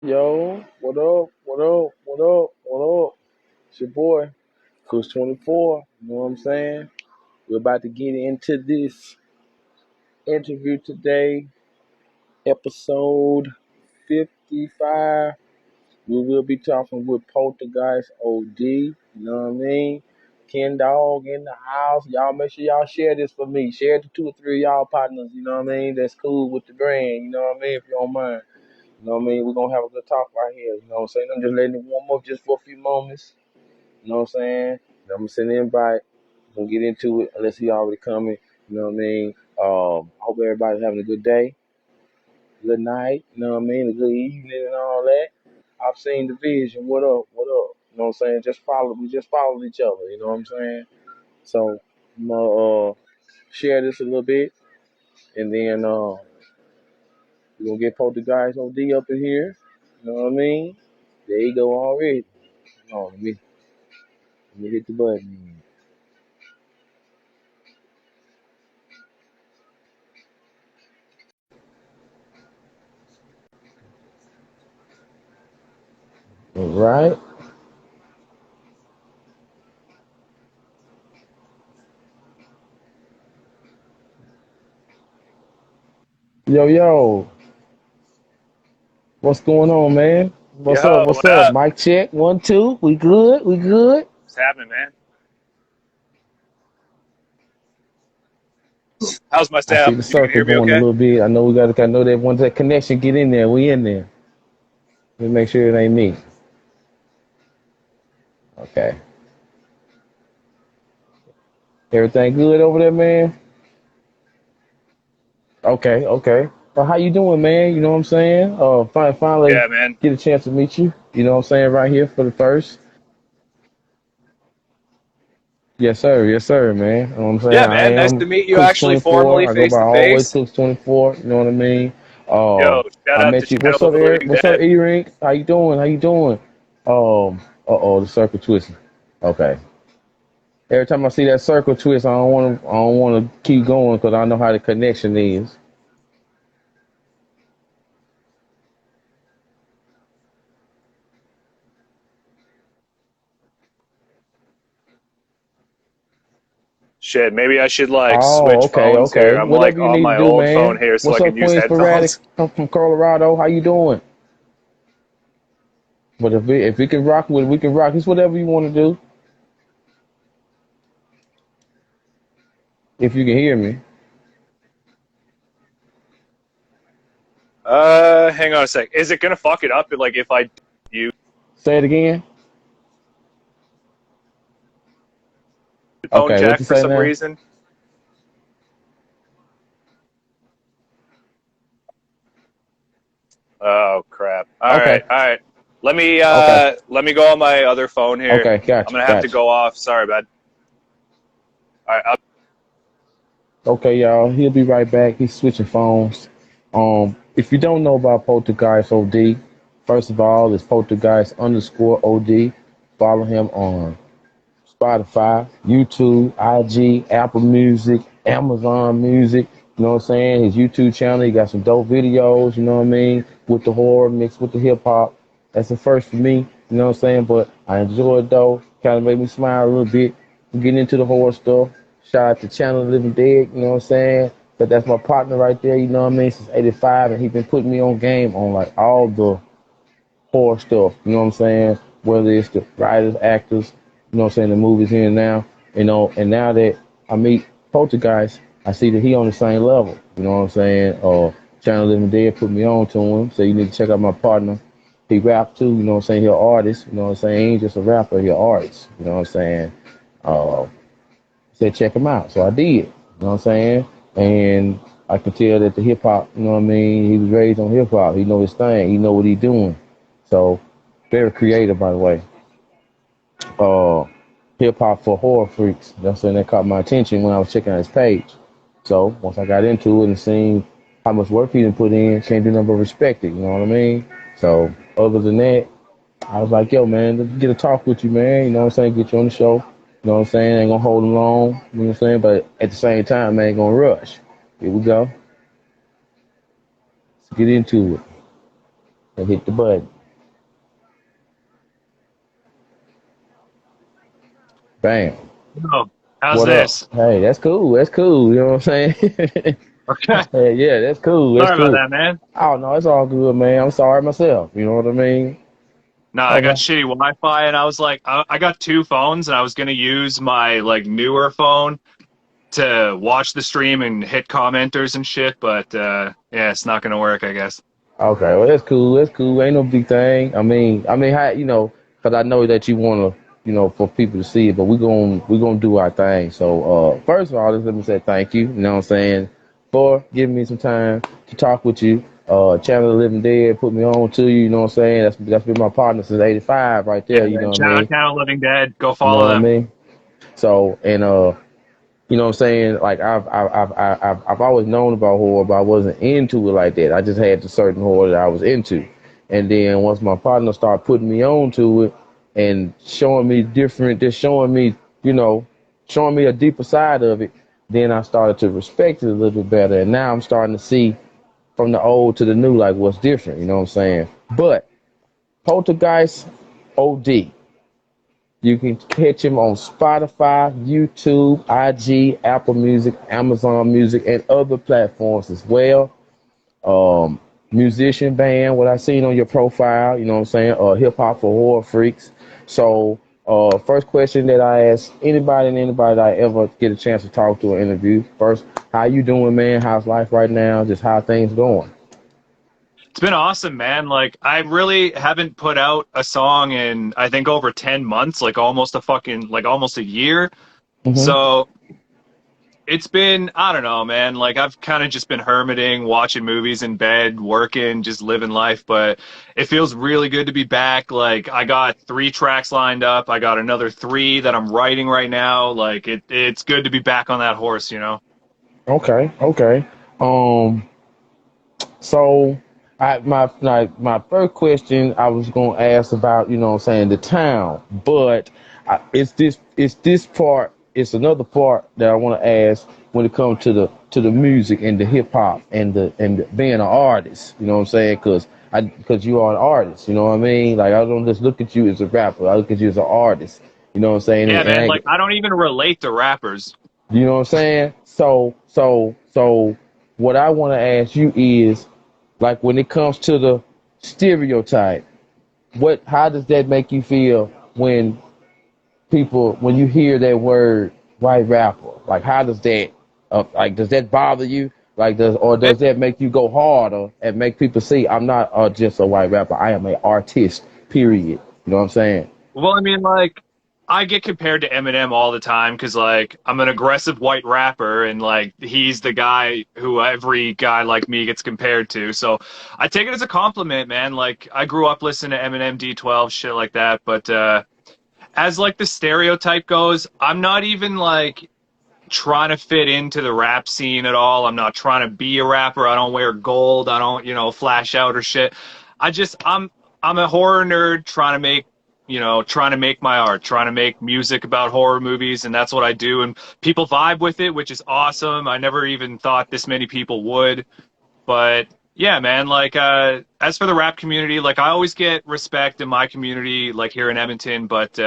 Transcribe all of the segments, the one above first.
Yo, what up? What up? What up? What up? It's your boy, Coach 24. You know what I'm saying? We're about to get into this interview today, episode 55. We will be talking with Poltergeist OD. You know what I mean? Ken Dog in the house. Y'all make sure y'all share this for me. Share it to two or three of y'all partners. You know what I mean? That's cool with the brand. You know what I mean? If you don't mind. You know what I mean? We're gonna have a good talk right here. You know what I'm saying? I'm just letting it warm up just for a few moments. You know what I'm saying? I'm gonna send an invite. We're gonna get into it unless he already coming. You know what I mean? I hope everybody's having a good day, good night, you know what I mean, a good evening and all that. I've seen the vision. What up? What up? You know what I'm saying? We just follow each other, you know what I'm saying? So I'm gonna share this a little bit and then we're gonna get Poltergeist OD up in here. You know what I mean? There you go already. Hold on, let me hit the button. All right. Yo, yo, what's going on, man? What's up? Yo, What's what up? up? Mic check. 1, 2. We good? We good? What's happening, man? How's my I see sound? the You can circle hear me going a okay? little bit. I know that once that connection get in there, we in there. Let me make sure it ain't me. Okay. Everything good over there, man? Okay, okay. Well, how you doing, man? You know what I'm saying? Finally Yeah, man. get a chance to meet you. You know what I'm saying? Right here for the first. Yes, sir, man. You know what I'm saying? Yeah, I man. Nice am to meet you Cooks actually 24. formally I go face by to always face. Cooks 24. You know what I mean? Yo, shout I out to met you. What's Channel up, of the Eric? Living What's up, Dead. E-Rink? How you doing? How you doing? The circle twisting. Okay. Every time I see that circle twist, I don't want to keep going because I know how the connection is. Shit, maybe I should like Oh, switch okay, phones here. okay. I'm like Whatever you on need to my do, old phone man. here so I What's can up, use Queen Sporadic? headphones. I'm from Colorado. How you doing? But if we can rock with it, we can rock. It's whatever you want to do. If you can hear me. Hang on a sec. Is it gonna fuck it up like if I use Say it again. phone Okay, what you jack for say some now? reason? Oh crap. Okay, All right. okay, Let me go on my other phone here. okay. I'm Gotcha, gonna have to gotcha. go off. Sorry, bud. All right, Okay, y'all. He'll be right back. He's switching phones. If you don't know about Poltergeist OD, first of all, it's Poltergeist underscore OD. Follow him on Spotify, YouTube, IG, Apple Music, Amazon Music. You know what I'm saying? His YouTube channel, he got some dope videos, you know what I mean? With the horror mixed with the hip hop. That's the first for me, you know what I'm saying? But I enjoy it though. Kind of made me smile a little bit. Getting into the horror stuff. Shout out to Channel of the Living Dead, you know what I'm saying? But that's my partner right there, you know what I mean? Since 85, and he been putting me on game on like all the horror stuff. You know what I'm saying? Whether it's the writers, actors, you know what I'm saying, the movies here and now, you know, and now that I meet Poltergeist, I see that he on the same level. You know what I'm saying? Channel Living Dead put me on to him, so you need to check out my partner. He rap too, you know what I'm saying? He's an artist, you know what I'm saying? He ain't just a rapper, he's an artist, you know what I'm saying? Uh, said check him out, so I did, you know what I'm saying? And I could tell that the hip hop, you know what I mean? He was raised on hip hop. He know his thing. He know what he doing. So very creative, by the way. Uh, Hip hop for horror freaks. That's something that caught my attention when I was checking out his page. So once I got into it and seen how much work he done put in, can't do nothing but respect it. You know what I mean? So other than that, I was like, yo, man, let's get a talk with you, man. You know what I'm saying? Get you on the show. You know what I'm saying? Ain't gonna hold him long. You know what I'm saying? But at the same time, man, ain't gonna rush. Here we go. Let's get into it. and hit the button. Bam. Oh, how's What up? this? Hey, that's cool. That's cool. You know what I'm saying? Okay. Hey, yeah, that's cool. That's Sorry about cool. that, man. Oh no, it's all good, man. I'm sorry myself. You know what I mean? No, I got Okay. shitty Wi-Fi, and I was like, I got two phones, and I was gonna use my like newer phone to watch the stream and hit commenters and shit, but yeah, it's not gonna work, I guess. Okay, well that's cool. That's cool. Ain't no big thing. How you know? Because I know that you want to, for people to see it. But we gonna do our thing. So first of all, just let me say thank you. You know what I'm saying, for giving me some time to talk with you. Channel of the Living Dead put me on to you. You know what I'm saying? That's been my partner since '85, right Yeah, there. You know man. what I Shout out mean? Channel Living Dead. Go You know follow what I them. mean? So and you know what I'm saying? Like I've always known about horror, but I wasn't into it like that. I just had the certain horror that I was into, and then once my partner started putting me on to it and showing me different, just showing me, you know, showing me a deeper side of it, then I started to respect it a little bit better. And now I'm starting to see from the old to the new, like what's different. You know what I'm saying? But Poltergeist, OD. You can catch him on Spotify, YouTube, IG, Apple Music, Amazon Music, and other platforms as well. Um, Musician band, what I seen on your profile, you know what I'm saying? Hip hop for horror freaks. So, first question that I ask anybody that I ever get a chance to talk to or interview. First, how you doing, man? How's life right now? Just how things going? It's been awesome, man. Like, I really haven't put out a song in I think over 10 months, like almost a year. Hmm. So it's been, I don't know, man. Like I've kind of just been hermiting, watching movies in bed, working, just living life, but it feels really good to be back. Like I got three tracks lined up. I got another three that I'm writing right now. Like it's good to be back on that horse, you know? Okay, okay. Um, So, my first question I was gonna ask about, you know what I'm saying, the town, but it's this part, it's another part that I want to ask when it comes to the music and the hip hop and being an artist, you know what I'm saying, because you are an artist, you know what I mean, like I don't just look at you as a rapper, I look at you as an artist, you know what I'm saying, Yeah, and man. Like I don't even relate to rappers. you know what I'm saying, so what I want to ask you is, like when it comes to the stereotype, how does that make you feel when when you hear that word white rapper? Like how does that does that bother you? Does that make you go harder and make people see I'm not just a white rapper, I am an artist, period. You know what I'm saying? Well, I mean, like, I get compared to Eminem all the time because, like, I'm an aggressive white rapper, and like, he's the guy who every guy like me gets compared to. So I take it as a compliment, man. Like, I grew up listening to Eminem, D12, shit like that. But as like the stereotype goes, I'm not even like trying to fit into the rap scene at all. I'm not trying to be a rapper. I don't wear gold. I don't, flash out or shit. I just I'm a horror nerd trying to make my art, trying to make music about horror movies, and that's what I do. And people vibe with it, which is awesome. I never even thought this many people would. But yeah, man, like as for the rap community, like I always get respect in my community, like here in Edmonton, but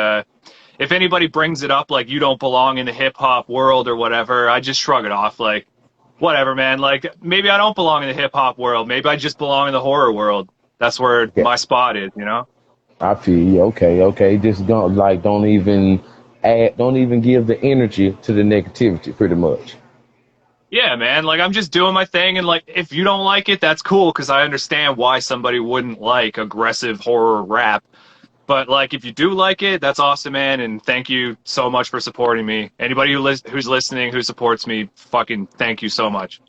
if anybody brings it up like you don't belong in the hip hop world or whatever, I just shrug it off like whatever, man. Like maybe I don't belong in the hip hop world. Maybe I just belong in the horror world. That's where Yeah, my spot is, you know? I feel you. Okay, okay. Just don't even give the energy to the negativity, pretty much. Yeah, man. Like I'm just doing my thing and like if you don't like it, that's cool because I understand why somebody wouldn't like aggressive horror rap. But like if you do like it, that's awesome, man, and thank you so much for supporting me. Anybody who's listening who supports me, fucking thank you so much.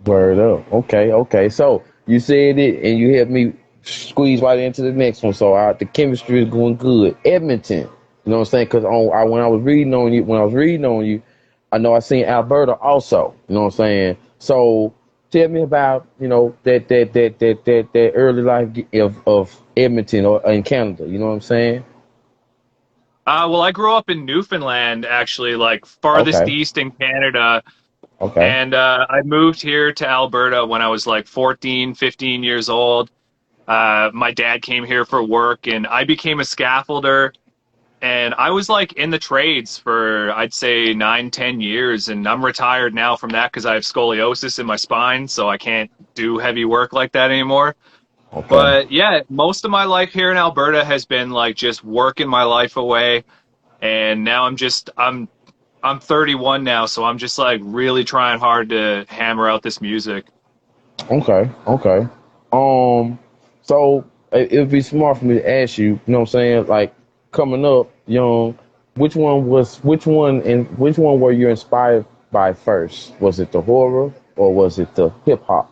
Word up. Okay, okay. So you said it, and you helped me squeeze right into the next one. So the chemistry is going good. Edmonton. You know what I'm saying? Because when I was reading on you, I know I seen Alberta also. You know what I'm saying? So tell me about that early life of Edmonton or in Canada. You know what I'm saying? Well, I grew up in Newfoundland, actually, like farthest Okay. east in Canada. Okay. And I moved here to Alberta when I was like 14, 15 years old. My dad came here for work, and I became a scaffolder. And I was like in the trades for I'd say 9, 10 years, and I'm retired now from that because I have scoliosis in my spine, so I can't do heavy work like that anymore. Okay. But yeah, most of my life here in Alberta has been like just working my life away, and now I'm 31 now, so I'm just like really trying hard to hammer out this music. Okay. Okay. Um. So it'd be smart for me to ask you. You know what I'm saying? Like coming up young, which one were you inspired by first? Was it the horror or was it the hip hop?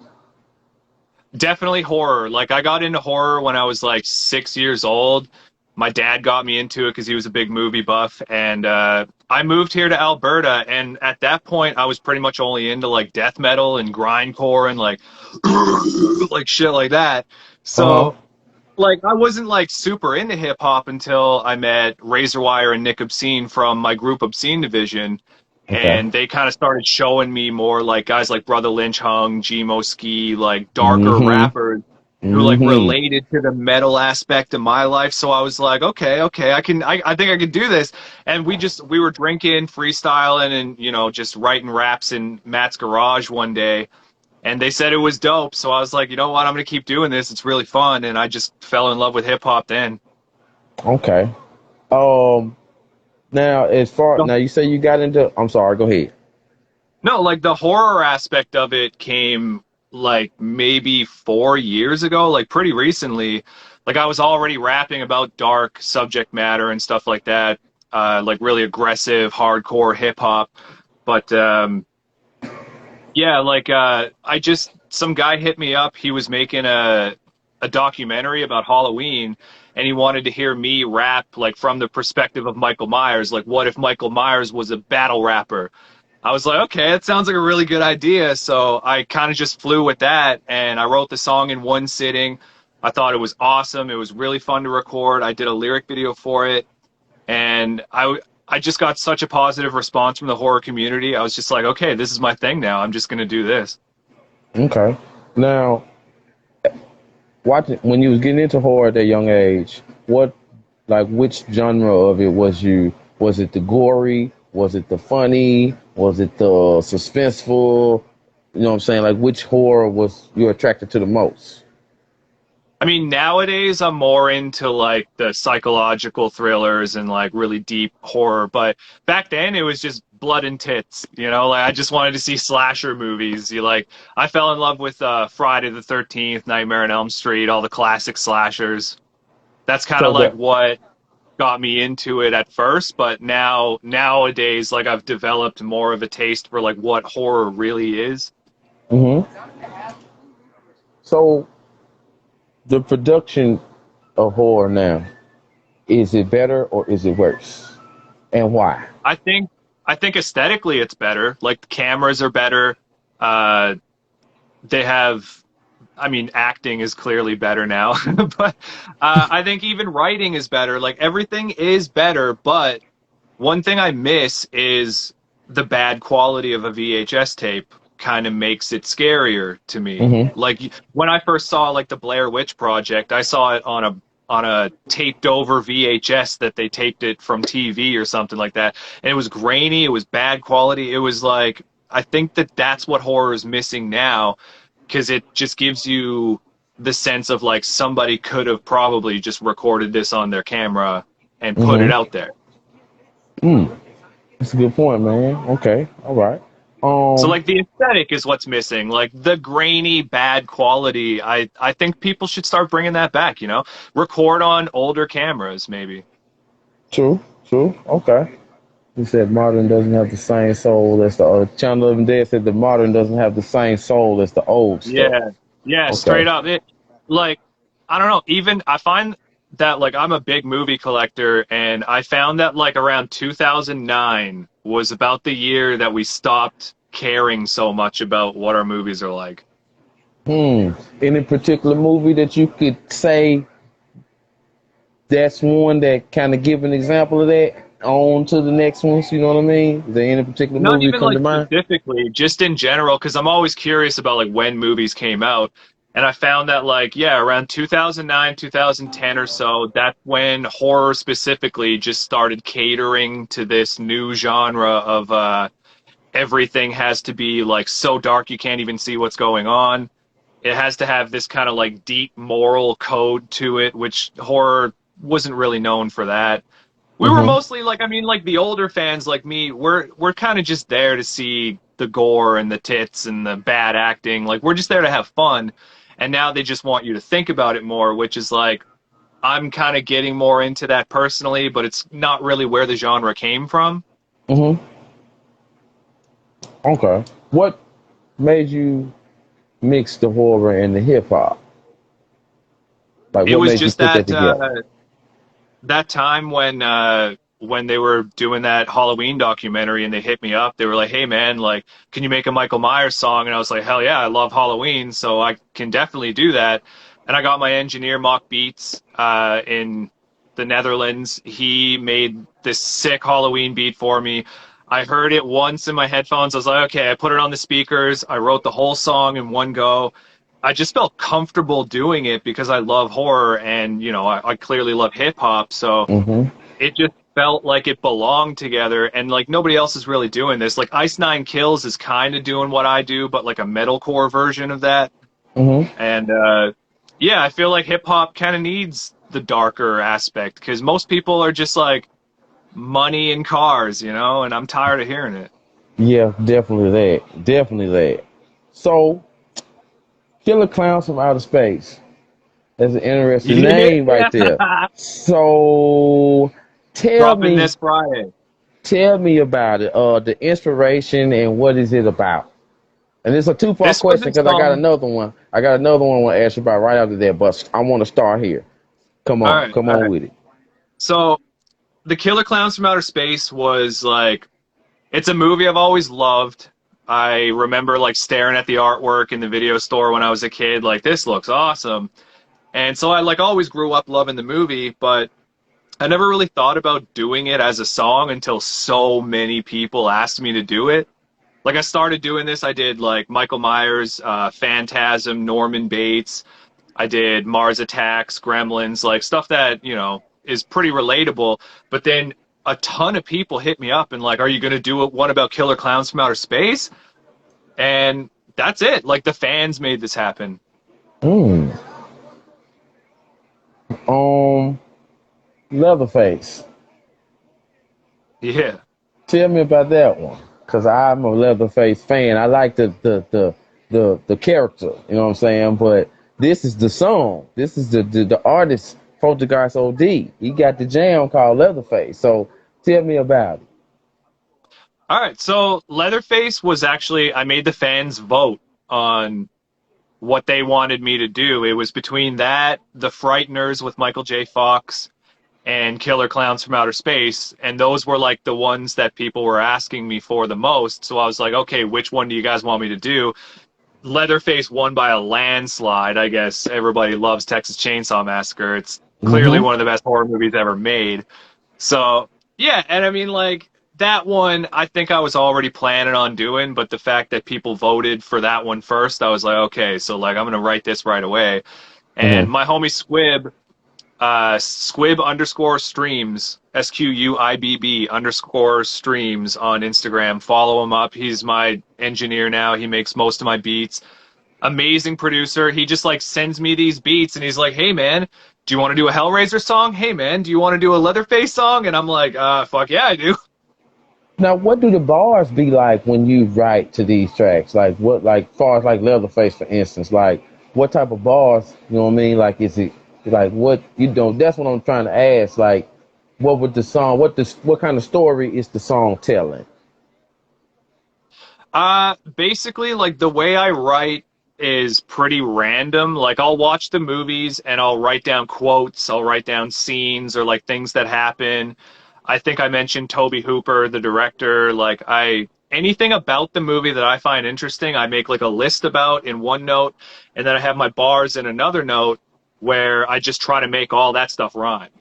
Definitely horror. Like I got into horror when I was like 6 years old. My dad got me into it because he was a big movie buff, and I moved here to Alberta. And at that point, I was pretty much only into like death metal and grindcore and like like shit like that. Uh huh. So like I wasn't like super into hip hop until I met Razorwire and Nick Obscene from my group Obscene Division, Okay. and they kind of started showing me more like guys like Brother Lynch Hung, Gmo Ski, like darker Mm-hmm. rappers who like Mm-hmm. related to the metal aspect of my life. So I was like, okay, I think I can do this. And we were drinking, freestyling, and just writing raps in Matt's garage one day, and they said it was dope. So I was like, you know what? I'm going to keep doing this. It's really fun. And I just fell in love with hip hop then. Okay. Um. Now, No, now you say you got into. I'm sorry. Go ahead. no, like the horror aspect of it came like maybe 4 years ago, like pretty recently. Like I was already rapping about dark subject matter and stuff like that, like really aggressive, hardcore hip hop. But yeah, like I just some guy hit me up. He was making a documentary about Halloween, and he wanted to hear me rap like from the perspective of Michael Myers. Like, what if Michael Myers was a battle rapper? I was like, okay, that sounds like a really good idea. So I kind of just flew with that, and I wrote the song in one sitting. I thought it was awesome. It was really fun to record. I did a lyric video for it, and I just got such a positive response from the horror community. I was just like, okay, this is my thing now. I'm just gonna do this. Okay. Now, watching when you was getting into horror at that young age, which genre of it was you? Was it the gory? Was it the funny? Was it the suspenseful? You know what I'm saying? Like, which horror was you attracted to the most? I mean, nowadays I'm more into like the psychological thrillers and like really deep horror, but back then it was just blood and tits, like I just wanted to see slasher movies. I fell in love with Friday the 13th, Nightmare on Elm Street, all the classic slashers. That's kind So of like the what got me into it at first, but nowadays like I've developed more of a taste for like what horror really is. hmm so the production of horror now, is it better or is it worse, and why? I think I think aesthetically it's better. Like the cameras are better. Uh, they have, I mean, acting is clearly better now, but I think even writing is better. Like everything is better, but one thing I miss is the bad quality of a VHS tape kind of makes it scarier to me. hmm Like when I first saw like the Blair Witch Project, I saw it on a taped over VHS that they taped it from TV or something like that. And it was grainy, it was bad quality. It was like I think that that's what horror is missing now because it just gives you the sense of like somebody could have probably just recorded this on their camera and put it hmm out there. Mm, that's a good point, man. Okay, all right. So Um, like the aesthetic is what's missing, like the grainy bad quality. I think people should start bringing that back. Record on older cameras, maybe. true, true. Okay. He said modern doesn't have the same soul as the Channel Living Dead said the modern doesn't have the same soul as the old stuff. Yeah, yeah, Okay. straight up. Like I don't know. Even I find that like I'm a big movie collector, and I found that like around 2009 was about the year that we stopped caring so much about what our movies are like. Any particular movie that you could say that's one that kind of give an example of that on to the next ones? You know what I mean? Is there any particular Not movie that even come to like mind? specifically, just in general, because I'm always curious about like when movies came out. And I found that, like, yeah, around 2009, 2010 or so, that's when horror specifically just started catering to this new genre of everything has to be like so dark you can't even see what's going on. It has to have this kind of like deep moral code to it, which horror wasn't really known for that. We were Mm-hmm. mostly like, I mean, like the older fans like me, we're kind of just there to see the gore and the tits and the bad acting. Like we're just there to have fun. And now they just want you to think about it more, which is like I'm kind of getting more into that personally, but it's not really where the genre came from. Mm-hmm. Okay. What made you mix the horror and the hip hop? Like, It what was made you just put that that together? that time when they were doing that Halloween documentary and they hit me up, they were like, "Hey man, like, can you make a Michael Myers song?" And I was like, "Hell yeah, I love Halloween, so I can definitely do that." And I got my engineer Mock Beats in the Netherlands. He made this sick Halloween beat for me. I heard it once in my headphones. I was like, okay, I put it on the speakers. I wrote the whole song in one go. I just felt comfortable doing it because I love horror and, you know, I clearly love hip hop. So Mm-hmm. it just felt like it belonged together. And like nobody else is really doing this. Like Ice Nine Kills is kind of doing what I do, but like a metalcore version of that. Mm-hmm. And yeah, I feel like hip hop kind of needs the darker aspect because most people are just like money and cars, you know, and I'm tired of hearing it. Yeah, definitely that. Definitely that. So, Killer Clowns from Outer Space. That's an interesting name right Yeah. there. So, tell Dropping me, this Friday. tell me about it. The inspiration and what is it about? And it's a two-part This was question a because I got song. another one. I got another one I want to ask you about right after that, but I want to start here. All right, Come all on right. with it. So The Killer Clowns from Outer Space was like it's a movie I've always loved. I remember like staring at the artwork in the video store when I was a kid, like this looks awesome. And so I like always grew up loving the movie, but I never really thought about doing it as a song until so many people asked me to do it. Like I started doing this, I did like Michael Myers, Phantasm, Norman Bates. I did Mars Attacks, Gremlins, like stuff that, you know, is pretty relatable. But then a ton of people hit me up and like, are you going to do one about killer clowns from outer space? And that's it. Like the fans made this happen. Mm. Um, Leatherface. Yeah. Tell me about that one, cause I'm a Leatherface fan. I like the character. You know what I'm saying? But this is the song. This is the artist, Poltergeist OD. He got the jam called Leatherface. So tell me about it. All right. So Leatherface was actually, I made the fans vote on what they wanted me to do. It was between that, The Frighteners with Michael J. Fox, and Killer Clowns from Outer Space, and those were like the ones that people were asking me for the most. So I was like, okay, which one do you guys want me to do? Leatherface won by a landslide. I guess everybody loves Texas Chainsaw Massacre. It's clearly Mm-hmm. one of the best horror movies ever made. So yeah, and I mean like that one I think I was already planning on doing, but the fact that people voted for that one first, I was like, okay, so like I'm gonna write this right away. And Mm-hmm. my homie Squib Squib underscore streams, SQUIBB underscore streams on Instagram. Follow him up. He's my engineer now. He makes most of my beats. Amazing producer. He just like sends me these beats and he's like, hey man, do you want to do a Hellraiser song? Hey man, do you want to do a Leatherface song? And I'm like, fuck yeah, I do. Now, what do the bars be like when you write to these tracks? Like what, like far as like Leatherface, for instance, like what type of bars? You know what I mean? Like is it like what you know? That's what I'm trying to ask. Like, what would the song? What kind of story is the song telling? Basically, like the way I write is pretty random. Like I'll watch the movies and I'll write down quotes, I'll write down scenes or like things that happen. I think I mentioned Toby Hooper, the director. Like I anything about the movie that I find interesting, I make like a list about in one note, and then I have my bars in another note where I just try to make all that stuff rhyme.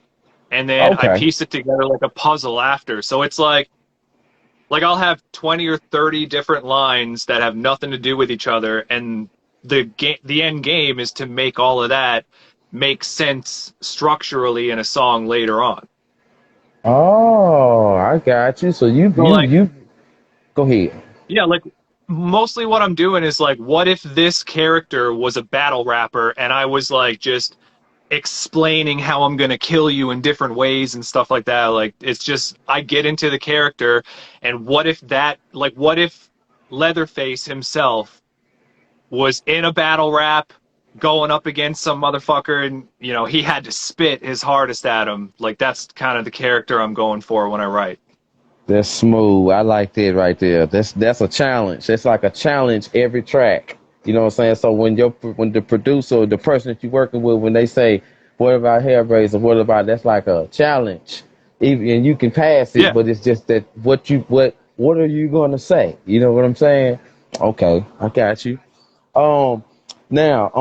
And then I Okay. piece it together like a puzzle after. So it's like I'll have 20 or 30 different lines that have nothing to do with each other, and the end game is to make all of that make sense structurally in a song later on. Oh, I got you. So you So you like, you go ahead. yeah, like mostly what I'm doing is like, what if this character was a battle rapper and I was like just explaining how I'm gonna kill you in different ways and stuff like that. Like it's just I get into the character, and what if Leatherface himself was in a battle rap going up against some motherfucker and he had to spit his hardest at him. Like that's kind of the character I'm going for when I write. That's smooth. I like that right there. That's a challenge. It's like a challenge every track. You know what I'm saying? So when the producer, the person that you're working with, when they say, "What about hair braids?" or "What about," that's like a challenge. Even and you can pass it, Yeah. but it's just that what are you gonna say? You know what I'm saying? Okay, I got you. Um, now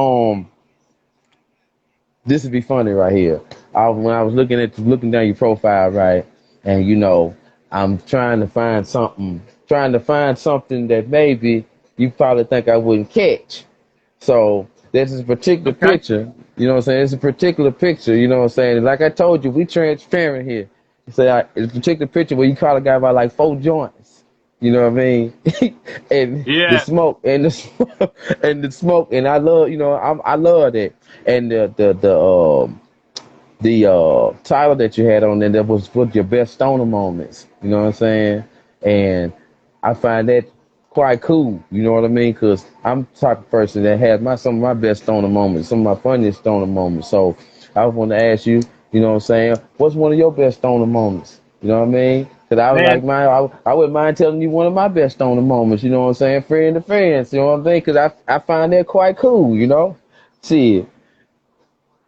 this would be funny right here. When I was looking down your profile, right, and I'm trying to find something that maybe you probably think I wouldn't catch. So there's this particular Okay. picture, you know what I'm saying? It's a particular picture, you know what I'm saying? Like I told you, we transparent here. It's a particular picture where you caught a guy by like 4 joints. You know what I mean? And the Yeah. smoke and the smoke and the smoke and I love, I love that. And the title that you had on there that was with your best stoner moments. You know what I'm saying? And I find that quite cool. You know what I mean? Because I'm the type of person that has some of my best stoner moments, some of my funniest stoner moments. So I want to ask you, you know what I'm saying? What's one of your best stoner moments? You know what I mean? Because I was like, Man. I wouldn't mind telling you one of my best stoner moments. You know what I'm saying? Friend to friends. You know what I'm saying? Because I find that quite cool. You know? See.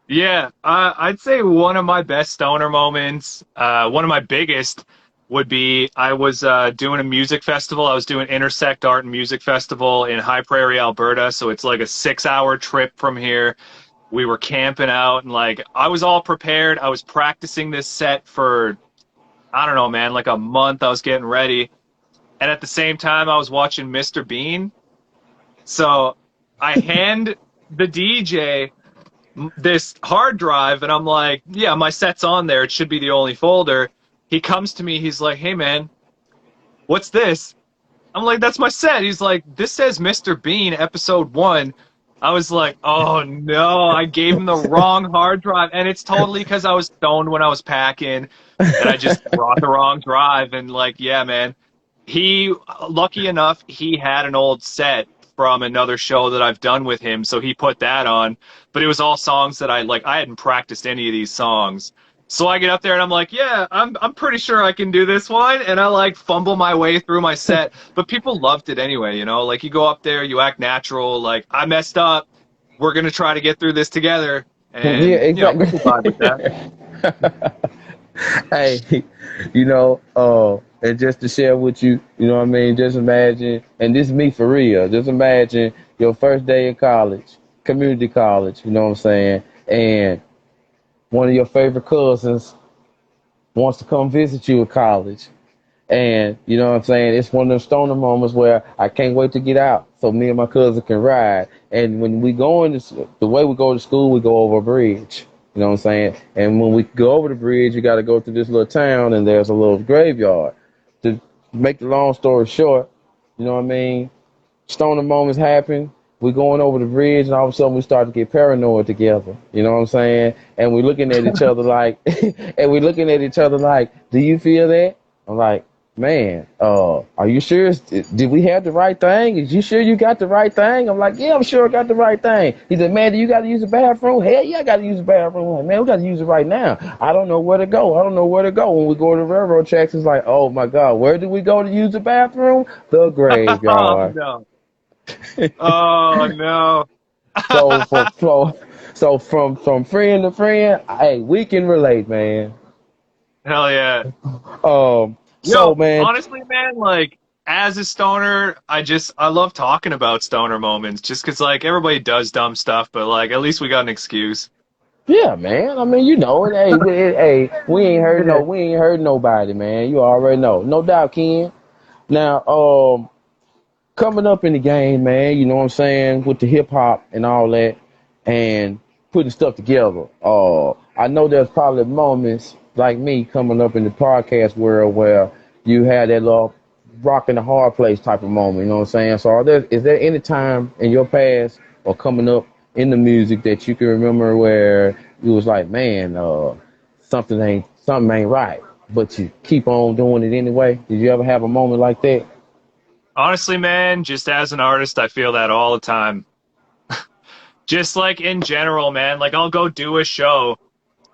Yeah, I'd say one of my best stoner moments, one of my biggest would be I was doing a music festival. I was doing Intersect Art and Music Festival in High Prairie, Alberta. So it's like a 6 hour trip from here. We were camping out and like I was all prepared. I was practicing this set for, I don't know, man, like a month. I was getting ready. And at the same time, I was watching Mr. Bean. So I hand the DJ this hard drive and I'm like, yeah, my set's on there. It should be the only folder. He comes to me. He's like, hey, man, what's this? I'm like, that's my set. He's like, this says Mr. Bean, episode 1. I was like, oh no, I gave him the wrong hard drive. And it's totally because I was stoned when I was packing and I just brought the wrong drive. And like, yeah, man, lucky enough, he had an old set from another show that I've done with him. So he put that on, but it was all songs that I hadn't practiced any of these songs. So I get up there and I'm like, yeah, I'm pretty sure I can do this one. And I like fumble my way through my set, but people loved it anyway, Like you go up there, you act natural, like I messed up. We're gonna try to get through this together. Yeah, And exactly. people vibe with that. Hey, and just to share with you, you know what I mean? Just imagine, and this is me for real, just imagine your first day in college, community college, you know what I'm saying? And one of your favorite cousins wants to come visit you at college. And you know what I'm saying? It's one of those stoner moments where I can't wait to get out so me and my cousin can ride. And when we go in the way we go to school, we go over a bridge. You know what I'm saying? And when we go over the bridge, you got to go through this little town and there's a little graveyard. To make the long story short, you know what I mean? Stoner moments happen. We're going over the bridge, and all of a sudden we start to get paranoid together. You know what I'm saying? And we're looking at each other like, do you feel that? I'm like, man, are you sure? Did we have the right thing? Is you sure you got the right thing? I'm like, yeah, I'm sure I got the right thing. He said, man, do you got to use the bathroom? Hell yeah, I got to use the bathroom. I'm like, man, we got to use it right now. I don't know where to go. I don't know where to go. When we go to the railroad tracks, it's like, oh my God, where do we go to use the bathroom? The Oh graveyard. no. Oh no. So from friend to friend, hey, we can relate, man. Hell yeah. So man, Honestly, man, like as a stoner, I love talking about stoner moments just 'cause like everybody does dumb stuff, but like at least we got an excuse. yeah, man. I mean, you know it. Hey, we ain't hurt nobody, man. You already know, no doubt, Ken. Now, coming up in the game, man, you know what I'm saying, with the hip hop and all that, and putting stuff together. I know there's probably moments like me coming up in the podcast world where you had that little rock in the hard place type of moment. You know what I'm saying? So, is there any time in your past or coming up in the music that you can remember where you was like, man, something ain't right, but you keep on doing it anyway? Did you ever have a moment like that? Honestly, man, just as an artist, I feel that all the time. Just like in general, man, like I'll go do a show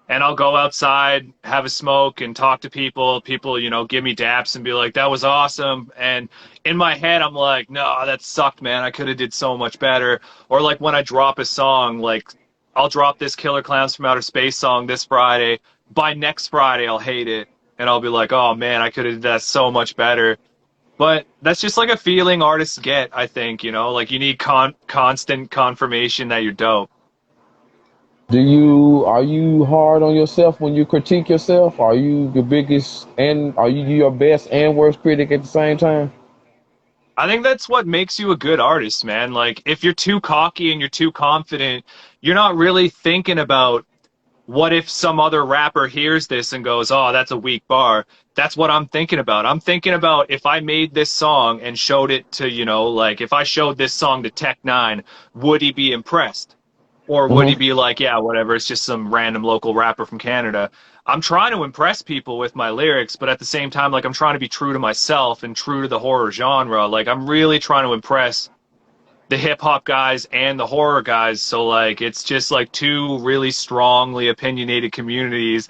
and I'll go outside, have a smoke, and talk to people. People, give me daps and be like, "That was awesome." And in my head, I'm like, "No, that sucked, man. I could have did so much better." Or like when I drop a song, like I'll drop this Killer Clowns from Outer Space song this Friday. By next Friday, I'll hate it, and I'll be like, "Oh man, I could have did that so much better." But that's just like a feeling artists get, I think. Like you need constant confirmation that you're dope. Are you hard on yourself when you critique yourself? Are you your biggest and are you your best and worst critic at the same time? I think that's what makes you a good artist, man. Like, if you're too cocky and you're too confident, you're not really thinking about what if some other rapper hears this and goes, "Oh, that's a weak bar." That's what I'm thinking about. I'm thinking about if I made this song and showed it to, like if I showed this song to Tech Nine, would he be impressed? Or would he Hmm. be like, yeah, whatever, it's just some random local rapper from Canada? I'm trying to impress people with my lyrics, but at the same time, like, I'm trying to be true to myself and true to the horror genre. Like, I'm really trying to impress the hip hop guys and the horror guys. So, like, it's just like two really strongly opinionated communities.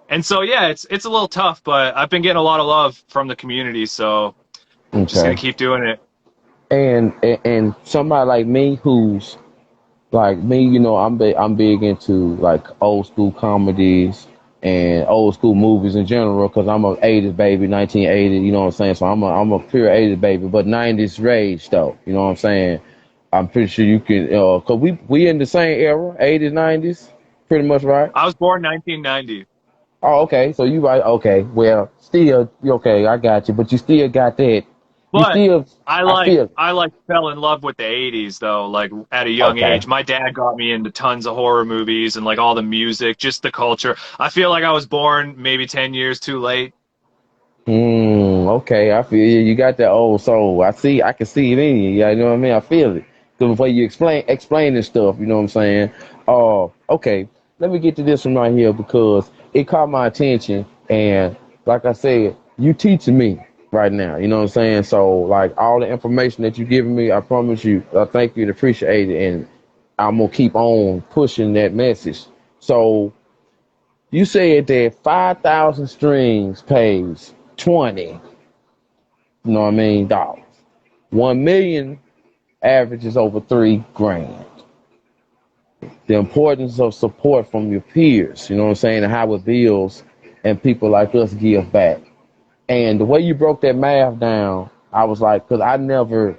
And so, yeah, it's a little tough, but I've been getting a lot of love from the community. So, just gonna Okay. keep doing it. And somebody like me who's like me, you know, I'm big into like old school comedies and old school movies in general because I'm a '80s baby, 1980. You know what I'm saying? So I'm a pure '80s baby, but '90s rage though. You know what I'm saying? I'm pretty sure you can, cause we in the same era, '80s, '90s, pretty much, right? I was born 1990. Oh, okay. So you right? Okay. Well, still, okay. I got you, but you still got that. You But still, I I like feel. I like fell in love with the 80s though, like at a young Okay. age. My dad got me into tons of horror movies and like all the music, just the culture. I feel like I was born maybe 10 years too late. Okay, I feel you. You got that old soul. I can see it in you. Yeah, you know what I mean? I feel it. The way you explaining stuff, you know what I'm saying? Okay. Let me get to this one right here because it caught my attention and like I said, you teaching me right now, you know what I'm saying? So like all the information that you're giving me, I promise you, I thank you and appreciate it and I'm gonna keep on pushing that message. So you said that 5,000 streams pays 20, you know what I mean, dollars. 1 million averages over 3 grand. The importance of support from your peers, you know what I'm saying, and how it builds and people like us give back. And the way you broke that math down, I was like, because I never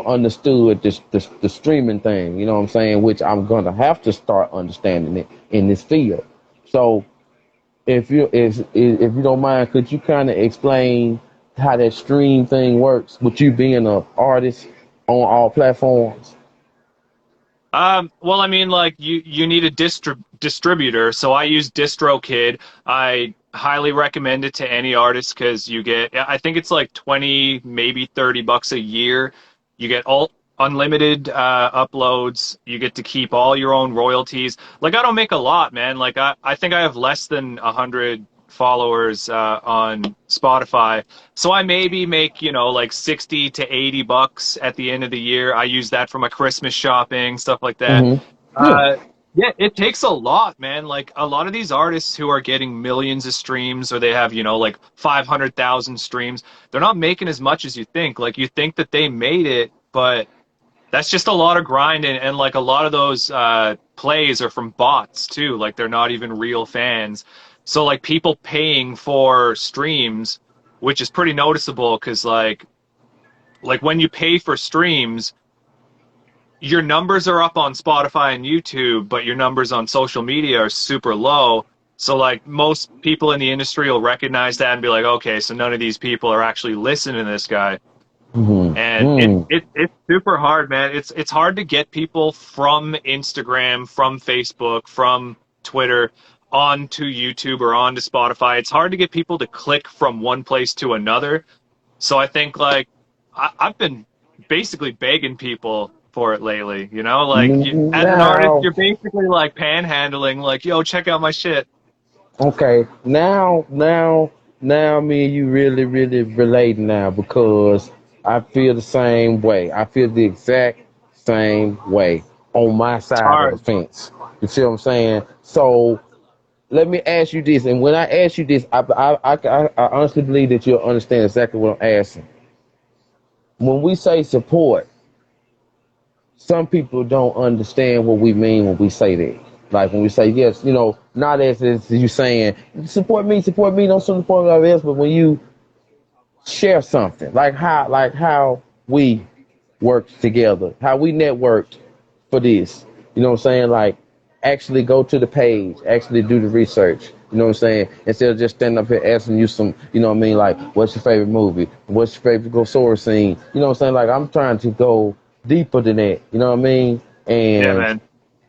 understood the streaming thing, you know what I'm saying, which I'm gonna have to start understanding it in this field. So if you don't mind, could you kind of explain how that stream thing works with you being an artist on all platforms? Well, I mean, like you need a distributor, so I use DistroKid. I highly recommend it to any artist because you get, I think it's like 20, maybe $30 a year. You get all unlimited uploads. You get to keep all your own royalties. Like I don't make a lot, man. Like I think I have less than 100 followers on Spotify. So I maybe make, like 60 to $80 at the end of the year. I use that for my Christmas shopping, stuff like that. Hmm. Yeah. Uh, yeah, it takes a lot, man. Like a lot of these artists who are getting millions of streams or they have, like 500,000 streams, they're not making as much as you think. Like you think that they made it, but that's just a lot of grind and like a lot of those plays are from bots too. Like they're not even real fans. So like people paying for streams, which is pretty noticeable because like when you pay for streams, your numbers are up on Spotify and YouTube, but your numbers on social media are super low. So like most people in the industry will recognize that and be like, okay, so none of these people are actually listening to this guy. And Mm. it's super hard, man. It's hard to get people from Instagram, from Facebook, from Twitter onto YouTube or onto Spotify. It's hard to get people to click from one place to another. So I think like I've been basically begging people for it lately, you know? Like as an artist, Now, you're basically like panhandling, like, yo, check out my shit. okay, now, me and you really, really relating now because I feel the same way. I feel the exact same way on my It's side of the hard. fence. You see what I'm saying? So let me ask you this, and when I ask you this, I honestly believe that you'll understand exactly what I'm asking. When we say support, some people don't understand what we mean when we say that. Like when we say yes, not as you saying support me, don't support anybody else, but when you share something, like how we worked together, how we networked for this. You know what I'm saying? Like actually go to the page, actually do the research. You know what I'm saying? Instead of just standing up here asking you some, you know what I mean? Like, what's your favorite movie? What's your favorite go sword scene? You know what I'm saying? Like, I'm trying to go deeper than that. You know what I mean? Yeah, And man.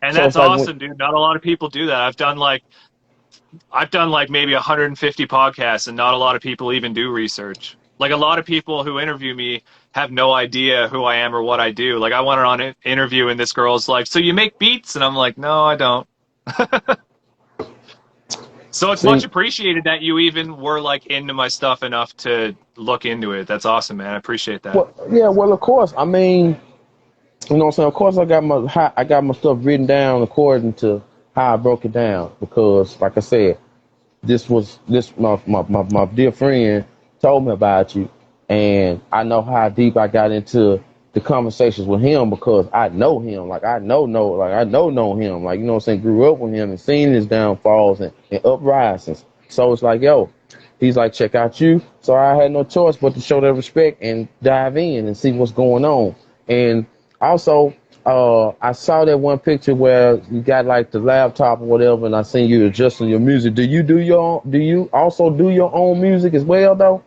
And so that's it's like, when, awesome, dude. Not a lot of people do that. I've done like maybe 150 podcasts and not a lot of people even do research. Like a lot of people who interview me have no idea who I am or what I do. Like I went on an interview and this girl's like, "So you make beats?" And I'm like, "No, I don't." So it's much see, appreciated that you even were like into my stuff enough to look into it. That's awesome, man. I appreciate that. well, yeah, well, of course. I mean, you know what I'm saying? Of course, I got my stuff written down according to how I broke it down because, like I said, my dear friend told me about you, and I know how deep I got into the conversations with him because I know him, like I know him, like you know what I'm saying, grew up with him and seen his downfalls and uprisings. So it's like, yo, he's like, check out you. So I had no choice but to show that respect and dive in and see what's going on. And also, I saw that one picture where you got like the laptop or whatever, and I seen you adjusting your music. Do you also do your own music as well, though?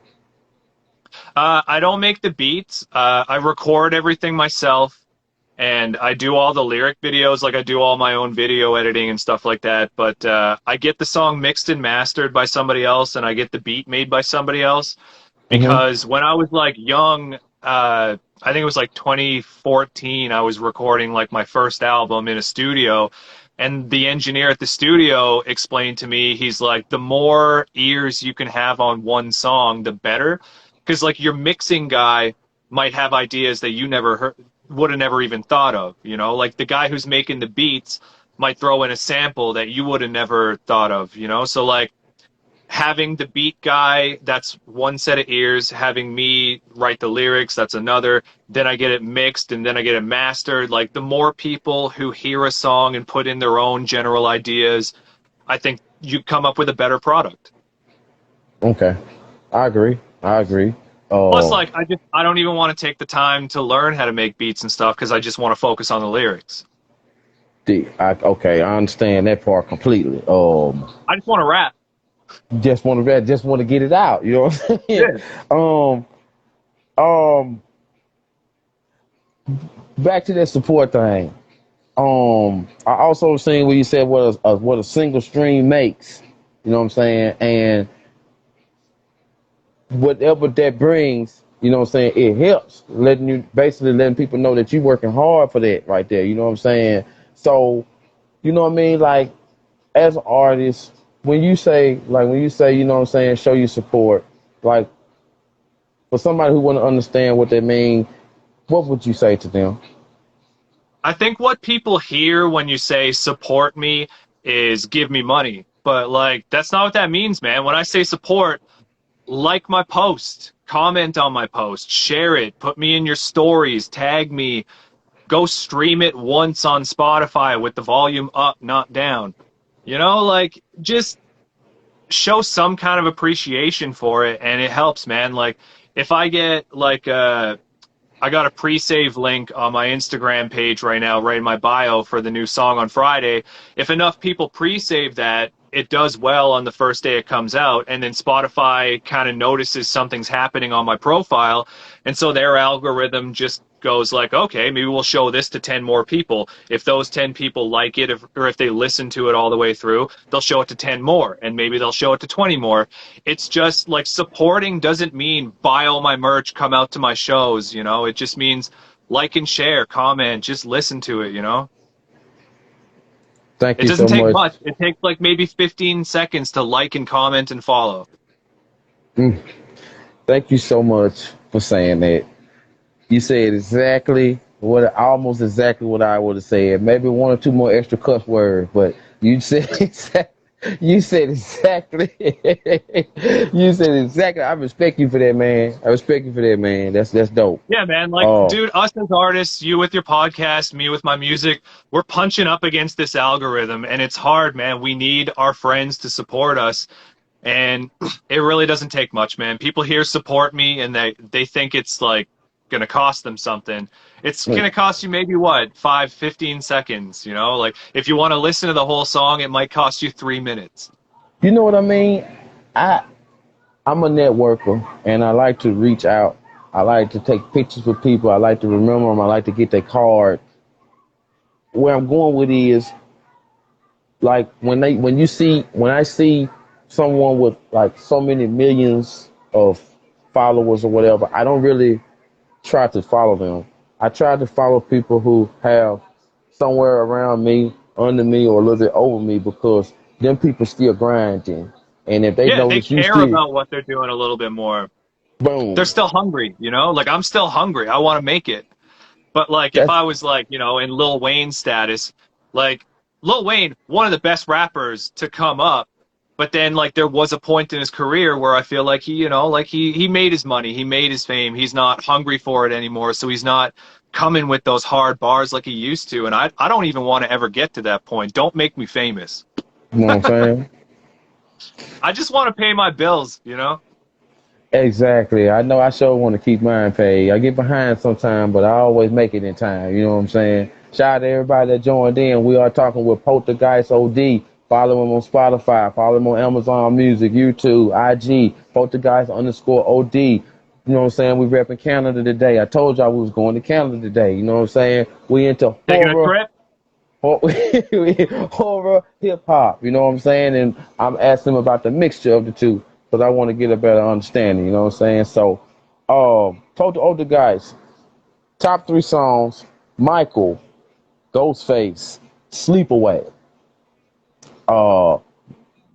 I don't make the beats. I record everything myself. And I do all the lyric videos, like I do all my own video editing and stuff like that. But I get the song mixed and mastered by somebody else, and I get the beat made by somebody else. Mm-hmm. Because when I was like young, I think it was like 2014, I was recording like my first album in a studio. And the engineer at the studio explained to me, he's like, the more ears you can have on one song, the better. Because like your mixing guy might have ideas that you never heard, would have never even thought of, you know? Like the guy who's making the beats might throw in a sample that you would have never thought of, you know? So like having the beat guy, that's one set of ears. Having me write the lyrics, that's another. Then I get it mixed and then I get it mastered. Like the more people who hear a song and put in their own general ideas, I think you come up with a better product. Okay, I agree. I agree. Plus, Uh, like, I don't even want to take the time to learn how to make beats and stuff because I just want to focus on the lyrics. okay, I understand that part completely. I just want to rap. Just want to get it out. You know what I'm saying? Yeah. Um, um, back to that support thing. I also seen what you said what a single stream makes. You know what I'm saying? And whatever that brings, you know what I'm saying, it helps letting people know that you're working hard for that right there. You know what I'm saying? So, you know what I mean? Like as an artist, when you say, you know what I'm saying, show your support, like for somebody who wanna understand what they mean, what would you say to them? I think what people hear when you say support me is give me money. But like that's not what that means, man. When I say support, like my post, comment on my post, share it, put me in your stories, tag me, go stream it once on Spotify with the volume up, not down. You know, like just show some kind of appreciation for it and it helps, man. Like if I get like I got a pre-save link on my Instagram page right now, right in my bio for the new song on Friday. If enough people pre-save that, it does well on the first day it comes out, and then Spotify kind of notices something's happening on my profile, and so their algorithm just goes like, okay, maybe we'll show this to 10 more people. If those 10 people like it, or if they listen to it all the way through, they'll show it to 10 more, and maybe they'll show it to 20 more. It's just like supporting doesn't mean buy all my merch, come out to my shows, you know? It just means like and share, comment, just listen to it, you know? Thank It you doesn't so take much. much. It takes like maybe 15 seconds to like and comment and follow. Mm, thank you so much for saying that. You said exactly what, almost exactly what I would have said. Maybe one or two more extra cuss words, but you said you said exactly. You said exactly. I respect you for that, man. I respect you for that, man. That's dope. Yeah, man. Like, Oh, dude, us as artists, you with your podcast, me with my music, we're punching up against this algorithm, and it's hard, man. We need our friends to support us, and it really doesn't take much, man. People here support me, and they think it's like gonna cost them something. It's gonna cost you maybe what, 15 seconds, you know? Like, if you want to listen to the whole song, it might cost you 3 minutes. you know what I mean? I I'm a networker, and I like to reach out. I like to take pictures with people. I like to remember them. I like to get their card. Where I'm going with is like when I see someone with like so many millions of followers or whatever, I don't really try to follow them. I try to follow people who have somewhere around me, under me, or a little bit over me, because them people still grinding. And if they Yeah, they notice you care still, about what they're doing a little bit more. They're boom. still hungry, you know? Like, I'm still hungry. I want to make it. But like if That's I was like, you know, in Lil Wayne status, like Lil Wayne, one of the best rappers to come up, but then like there was a point in his career where I feel like he, you know, like he made his money, he made his fame, he's not hungry for it anymore, so he's not coming with those hard bars like he used to, and I don't even want to ever get to that point. Don't make me famous. you know what I'm saying. I just want to pay my bills, you know? Exactly. I know I sure want to keep mine paid. I get behind sometime, but I always make it in time. You know what I'm saying? Shout out to everybody that joined in. We are talking with Poltergeist OD. Follow him on Spotify. Follow him on Amazon Music, YouTube, IG, Poltergeist underscore OD. You know what I'm saying? We repping Canada today. I told y'all we was going to Canada today. You know what I'm saying? We into Taking a horror, trip. horror, hip hop. You know what I'm saying? And I'm asking him about the mixture of the two because I want to get a better understanding. You know what I'm saying? So, told the older guys, top three songs: Michael, Ghostface, Sleepaway. Uh,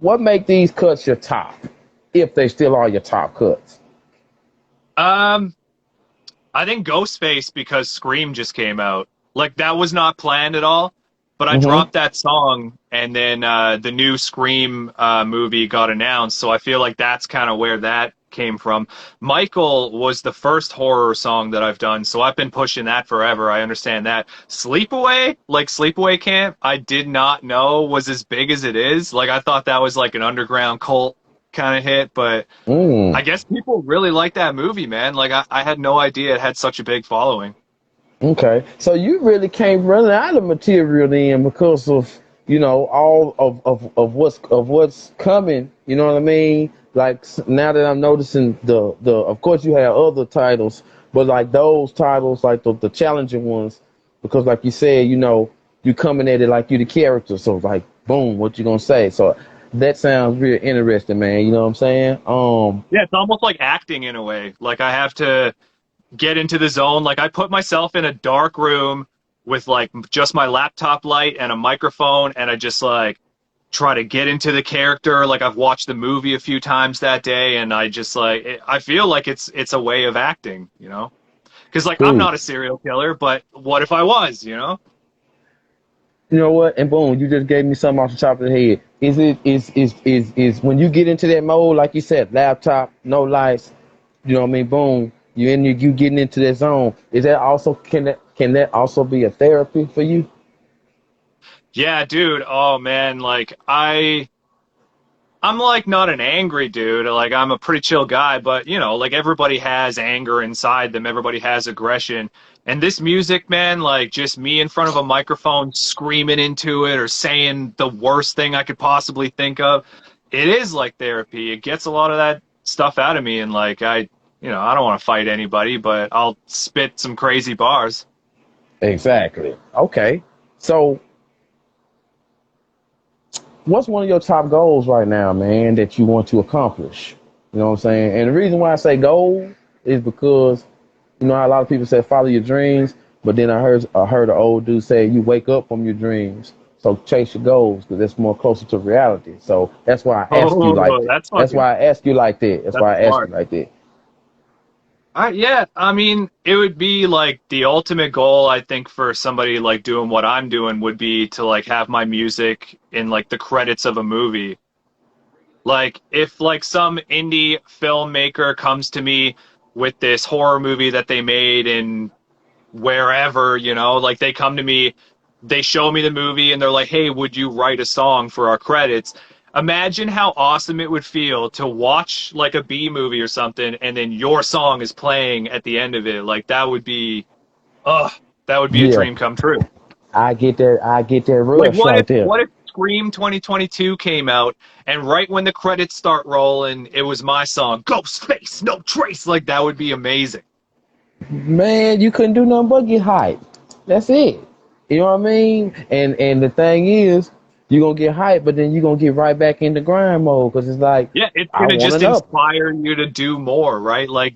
what make these cuts your top, if they still are your top cuts? Um, I think Ghostface because Scream just came out. Like that was not planned at all, but I Mm-hmm. dropped that song and then the new Scream movie got announced, so I feel like that's kind of where that came from. Michael was the first horror song that I've done, so I've been pushing that forever. I understand that. Sleepaway, like Sleepaway Camp, I did not know was as big as it is. Like I thought that was like an underground cult kind of hit, but Mm. I guess people really like that movie, man. Like I had no idea it had such a big following. Okay, so you really came running out of material then because of all of what's coming. You know what I mean? Like now that I'm noticing the of course you have other titles, but like those titles, like the challenging ones, because like you said, you coming at it like you the character. So like boom, what you gonna say? So that sounds real interesting, man. You know what I'm saying? Yeah, it's almost like acting in a way. Like I have to get into the zone. Like I put myself in a dark room with like just my laptop light and a microphone, and I just like try to get into the character. Like I've watched the movie a few times that day, and I just like I feel like it's a way of acting, you know? Because like I'm Cool. not a serial killer, but what if I was, you know? You know what? And boom, you just gave me something off the top of the head. Is when you get into that mode, like you said, laptop, no lights, you know what I mean? Boom, you getting into that zone. Is that also can that also be a therapy for you? Yeah, dude. Oh man, like I'm like not an angry dude. Like I'm a pretty chill guy, but you know, like everybody has anger inside them. Everybody has aggression. And this music, man, like just me in front of a microphone screaming into it or saying the worst thing I could possibly think of, it is like therapy. It gets a lot of that stuff out of me. And like I don't want to fight anybody, but I'll spit some crazy bars. Exactly. Okay. So, what's one of your top goals right now, man, that you want to accomplish? You know what I'm saying? And the reason why I say goal is because you know how a lot of people say follow your dreams, but then I heard an old dude say you wake up from your dreams, so chase your goals because that's more closer to reality. So that's why I ask you like Oh, that. That's why I ask you like that. That's that's why I ask you smart. like that. Yeah, I mean, it would be like the ultimate goal, I think, for somebody like doing what I'm doing would be to like have my music in like the credits of a movie. Like if like some indie filmmaker comes to me with this horror movie that they made in wherever, like they come to me, they show me the movie and they're like, "Hey, would you write a song for our credits?" Imagine how awesome it would feel to watch like a B movie or something and then your song is playing at the end of it. Like ugh, that would be a Yeah, dream come true. I get that. I get that Like rush what right if there. what if Scream 2022 came out and right when the credits start rolling, it was my song, Ghostface, No Trace. Like that would be amazing. Man, you couldn't do nothing but get hyped. That's it. You know what I mean? And the thing is, you're gonna get hyped, but then you're gonna get right back into grind mode because it's like, Yeah, it's I gonna want just another. inspire you to do more, right? Like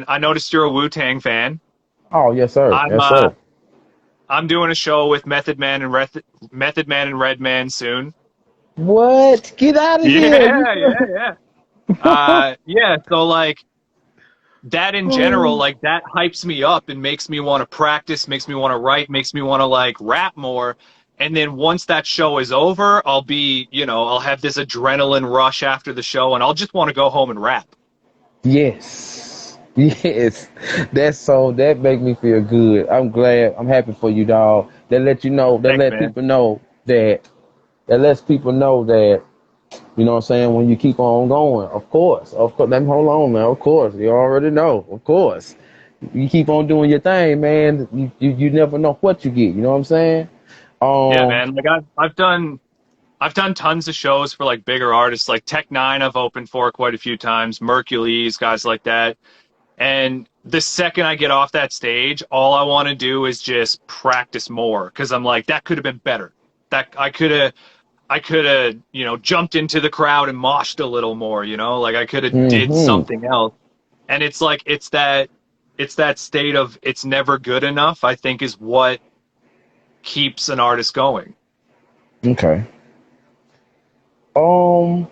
I noticed you're a Wu-Tang fan. Oh yes, sir. I'm Yes, uh sir. I'm doing a show with Method Man and Redman soon. What? Get out of here. You Yeah, yeah, yeah. Yeah, so like that in general, like that hypes me up and makes me want to practice, makes me want to write, makes me want to like rap more. And then once that show is over, I'll have this adrenaline rush after the show and I'll just want to go home and rap. Yes. Yes. That make me feel good. I'm glad. I'm happy for you, dog. That Thanks, let man. people know that lets people know that, you know what I'm saying, when you keep on going, of course. Of course. Let me hold on now. Of course. You already know. Of course. You keep on doing your thing, man. You never know what you get. You know what I'm saying? Yeah, Um, man. Like I've done tons of shows for like bigger artists, like Tech Nine. I've opened for quite a few times, Mercules, guys like that. And the second I get off that stage, all I want to do is just practice more because I'm like, that could have been better. That I could have, jumped into the crowd and moshed a little more. Like I could have did hmm. something else. And it's like it's that state of it's never good enough. I think is what keeps an artist going. Okay. Um,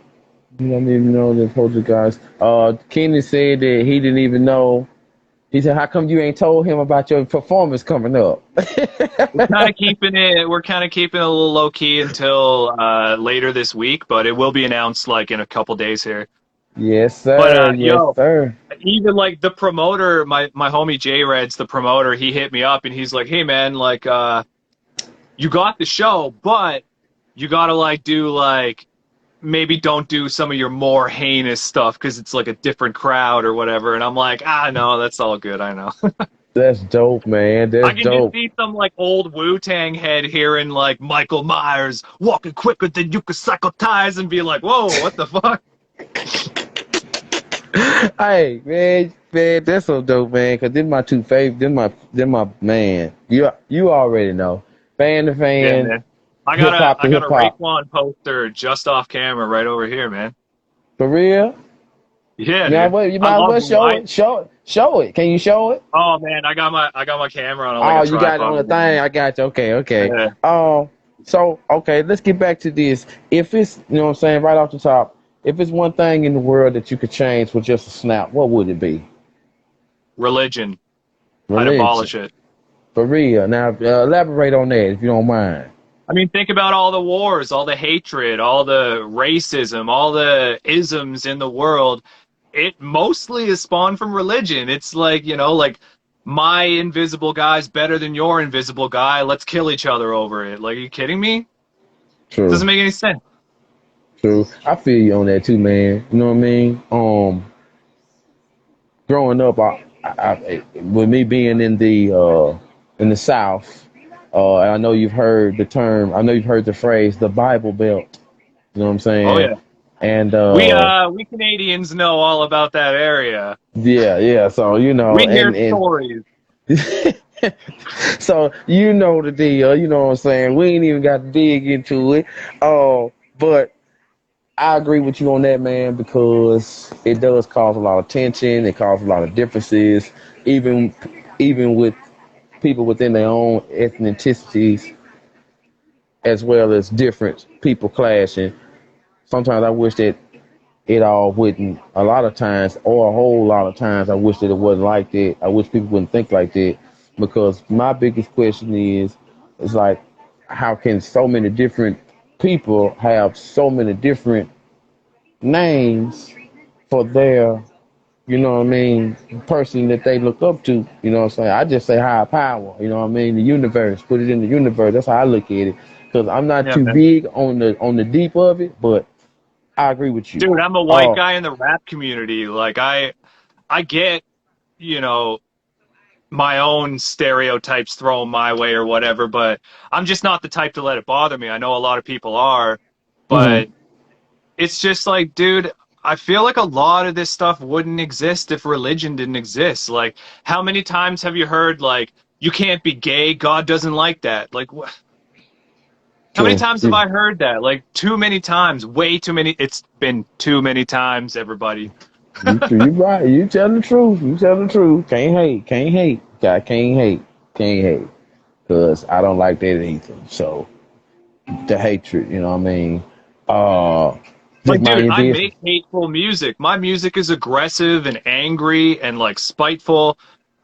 you don't even know the poltergeist. Kenny said that he didn't even know. He said, "How come you ain't told him about your performance coming up?" We're kind of keeping it a little low key until later this week, but it will be announced like in a couple days here. Yes, But sir. Yes, yo, sir. even like the promoter, my homie J Red's the promoter. He hit me up and he's like, "Hey man, like you got the show, but you gotta like do like maybe don't do some of your more heinous stuff because it's like a different crowd or whatever." And I'm like, no, that's all good. I know. That's dope, man. I That's can just dope. see some like old Wu-Tang head hearing like Michael Myers walking quicker than you could cycle ties and be like, "Whoa, what the fuck?" Hey, man, that's so dope, man. Cause they're my two favorite. They're my man. You already know. Fan to Yeah, fan, man. I got hip a hop I to got hip a hop. Raekwon poster just off camera right over here, man. For real. Yeah, Now, dude. what you I might as love well the white. show it. Can you show it? Oh man, I got my camera on like a Oh, you got it on tripod the right thing. now. I got you. Okay, okay. Yeah. So okay, let's get back to this. If it's, you know what I'm saying, right off the top, if it's one thing in the world that you could change with just a snap, what would it be? Religion. I'd Religion. abolish it. For real. Now, elaborate on that if you don't mind. I mean, think about all the wars, all the hatred, all the racism, all the isms in the world. It mostly is spawned from religion. It's like, like my invisible guy's better than your invisible guy. Let's kill each other over it. Like, are you kidding me? True. Doesn't make any sense. True. I feel you on that too, man. You know what I mean? Growing up, with me being in the South, I know you've heard the term. I know you've heard the phrase, the Bible Belt. You know what I'm Oh saying? yeah. And We Canadians know all about that area. yeah, yeah. So you know, We hear and stories. so you know the deal. You know what I'm saying? We ain't even got to dig into it. But I agree with you on that, man, because it does cause a lot of tension. It causes a lot of differences, even even with people within their own ethnicities, as well as different people clashing. Sometimes I wish that it all wouldn't. A lot of times, or a whole lot of times, I wish that it wasn't like that. I wish people wouldn't think like that, because my biggest question is like, how can so many different people have so many different names for their, you know what I mean, person that they look up to? You know what I'm saying? I just say higher power. You know what I mean? The universe. Put it in the universe. That's how I look at it. Because I'm not Yeah, too man. big on the deep of it, but I agree with you. Dude, I'm a white Oh, guy in the rap community. Like I get, you know, my own stereotypes thrown my way or whatever, but I'm just not the type to let it bother me. I know a lot of people are, hmm but it's just like, dude, I feel like a lot of this stuff wouldn't exist if religion didn't exist. Like, how many times have you heard, like, you can't be gay, God doesn't like that? Like, how many true. times have I heard that? Like, too many times, way too many. It's been too many times, everybody. You right. You tell the truth. You tell the truth. Can't hate. Can't hate. God can't hate. Can't hate. Cause I don't like that either. So the hatred, you know what I mean? Uh, just Like, mind dude, your I business. make hateful music. My music is aggressive and angry and like spiteful,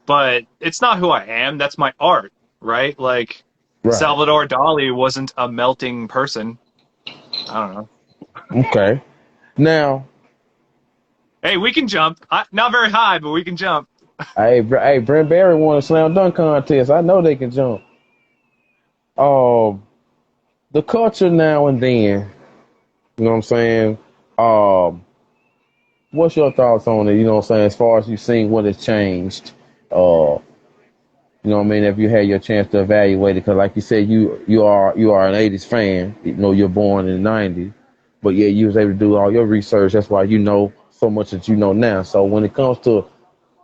but it's not who I am. That's my art, right? Like, Right. Salvador Dali wasn't a melting person. I don't know. Okay. Now, Hey, we can jump. Not very high, but we can jump. hey, Brent Barry won a slam dunk contest. I know they can jump. Um, the culture now and then. You know what I'm saying? Um, what's your thoughts on it? You know what I'm saying? As far as you've seen what has changed. Uh, You know what I mean? If you had your chance to evaluate it, because like you said, you are an '80s fan. You know you're born in the '90s, but yeah, you was able to do all your research. That's why you know so much that you know now. So when it comes to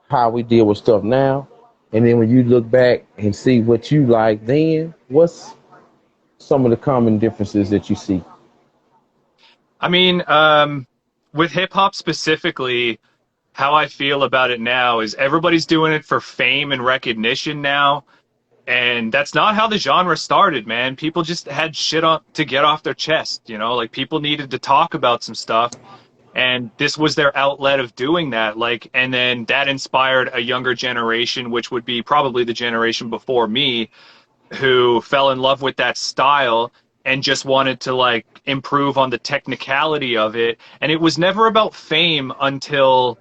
how we deal with stuff now, and then when you look back and see what you like then, what's some of the common differences that you see? I mean, with hip hop specifically, how I feel about it now is everybody's doing it for fame and recognition now. And that's not how the genre started, man. People just had shit on to get off their chest, you know, like people needed to talk about some stuff. And this was their outlet of doing that. Like, and then that inspired a younger generation, which would be probably the generation before me, who fell in love with that style and just wanted to like improve on the technicality of it. And it was never about fame until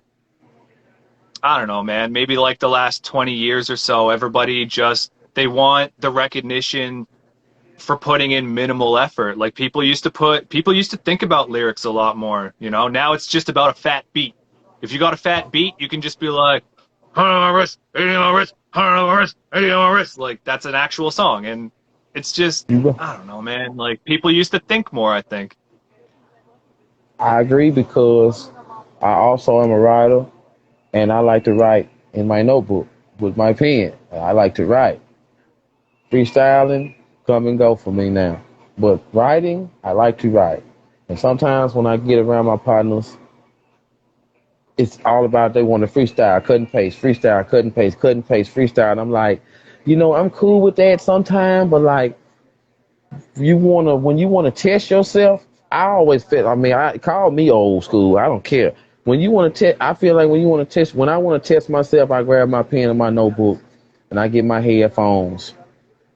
I don't know, man, maybe like the last 20 years or so. Everybody just they want the recognition for putting in minimal effort. Like people used to think about lyrics a lot more, you know. Now it's just about a fat beat. If you got a fat beat, you can just be like, "Hand on my wrist, 80 on my wrist, hand on my wrist, 80 on my wrist." Like that's an actual song, and it's just I don't know, man. Like people used to think more, I think. I agree because I also am a writer, and I like to write in my notebook with my pen. I like to write. Freestyling, come and go for me now. But writing, I like to write. And sometimes when I get around my partners, it's all about they want to freestyle, cut and paste, freestyle, cut and paste, cut and paste, freestyle. And I'm like, you know, I'm cool with that sometimes, but like you wanna when you wanna test yourself, I always feel I call me old school. I don't care. When you wanna test I feel like when I wanna test myself, I grab my pen and my notebook and I get my headphones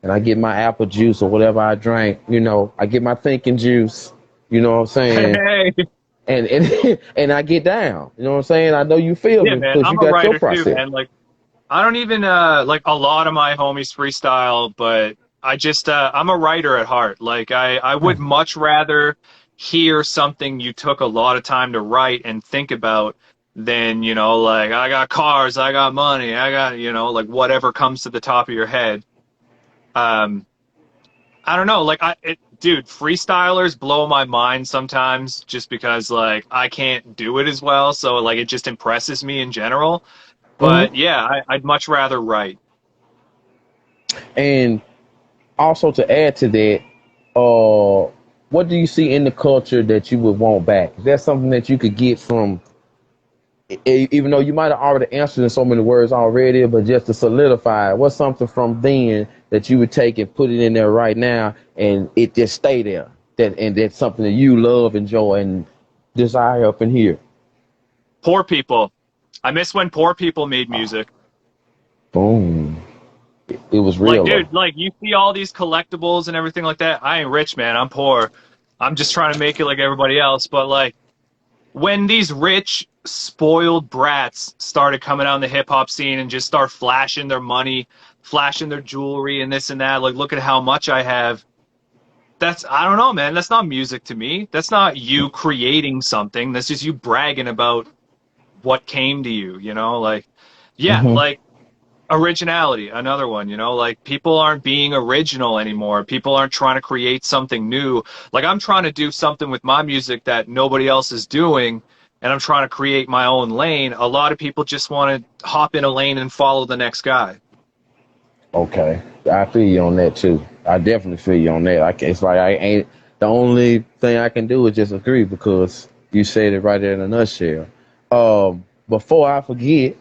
and I get my apple juice or whatever I drank, you know, I get my thinking juice, you know what I'm saying? Hey, And and I get down. You know what I'm saying? I know you feel yeah, me man, because you I'm a got your writer too, process. man. Like I don't even like a lot of my homies freestyle, but I'm a writer at heart. Like I would much rather hear something you took a lot of time to write and think about than, like I got cars, I got money, I got, like whatever comes to the top of your head. Um, I don't know, like dude, freestylers blow my mind sometimes just because like I can't do it as well, so like it just impresses me in general. But Hmm. yeah, I'd much rather write. And also to add to that, what do you see in the culture that you would want back? Is that something that you could get from, even though you might have already answered in so many words already, but just to solidify, what's something from then that you would take and put it in there right now, and it just stay there? And that's something that you love, enjoy, and desire up in here. Poor people. I miss when poor people made music. Boom. It was Like, real dude, though. like you see all these collectibles and everything like that. I ain't rich, man. I'm poor. I'm just trying to make it like everybody else. But like when these rich, spoiled brats started coming out in the hip hop scene and just start flashing their money, flashing their jewelry and this and that, like look at how much I have. That's I don't know, man. That's not music to me. That's not you creating something. That's just you bragging about what came to you, Like yeah, Hmm. like originality, another one, like people aren't being original anymore. People aren't trying to create something new. Like I'm trying to do something with my music that nobody else is doing, and I'm trying to create my own lane. A lot of people just want to hop in a lane and follow the next guy. Okay, I feel you on that too. I definitely feel you on that. It's like I ain't, the only thing I can do is just agree because you said it right there in a nutshell. Before I forget,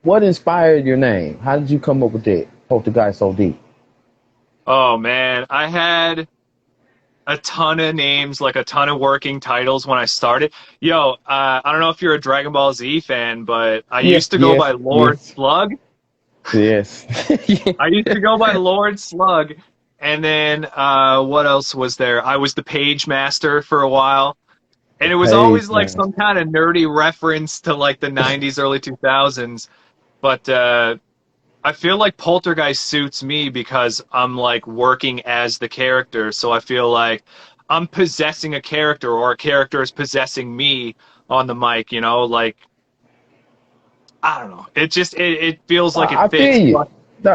what inspired your name? How did you come up with that? Poltergeist so deep. Oh man, I had a ton of names, like a ton of working titles when I started. Yo, I don't know if you're a Dragon Ball Z fan, but I Yeah, used to go by yes, Lord yes, Slug. yes. Yeah. I used to go by Lord Slug, and then what else was there? I was the Page Master for a while, The and it was page always like man. some kind of nerdy reference to like the '90s, early 2000s. But I feel like Poltergeist suits me because I'm like working as the character, so I feel like I'm possessing a character, or a character is possessing me on the mic. Like I don't know. It feels like it I fits. feel you. Plus,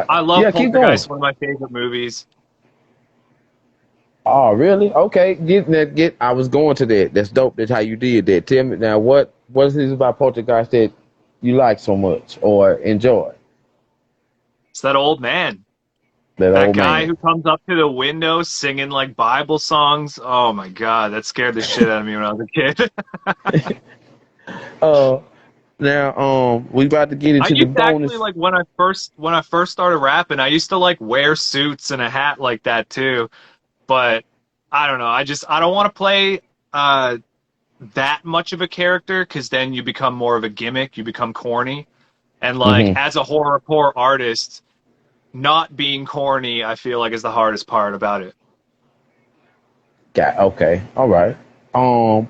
I love Yeah, keep going. Poltergeist, one of my favorite movies. Oh, really? Okay, get that. Get. I was going to that. That's dope. That's how you did that. Tell me now, what is it about Poltergeist that you like so much or enjoy? It's that old man. That That old guy man. who comes up to the window singing like Bible songs. Oh my God, that scared the shit out of me when I was a kid. Uh, Now, we about to get I into the used to actually bonus. like when I first started rapping, I used to like wear suits and a hat like that too. But I don't know. I don't want to play uh that much of a character because then you become more of a gimmick. You become corny. And like Mm-hmm. as a horrorcore artist, not being corny, I feel like is the hardest part about it. Got okay. All right. Um,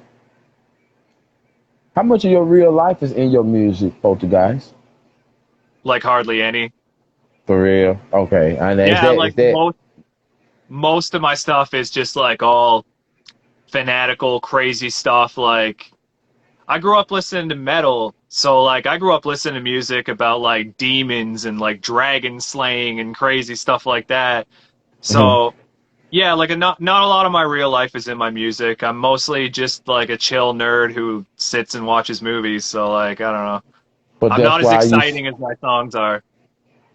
how much of your real life is in your music, Poltergeist? Like hardly any. For real? Okay. And is Yeah, that like is that? most of my stuff is just like all fanatical, crazy stuff. Like I grew up listening to metal, so like I grew up listening to music about like demons and like dragon slaying and crazy stuff like that. Mhm. So yeah, like not a lot of my real life is in my music. I'm mostly just like a chill nerd who sits and watches movies. So like I don't know. But I'm that's not as why exciting as my songs are.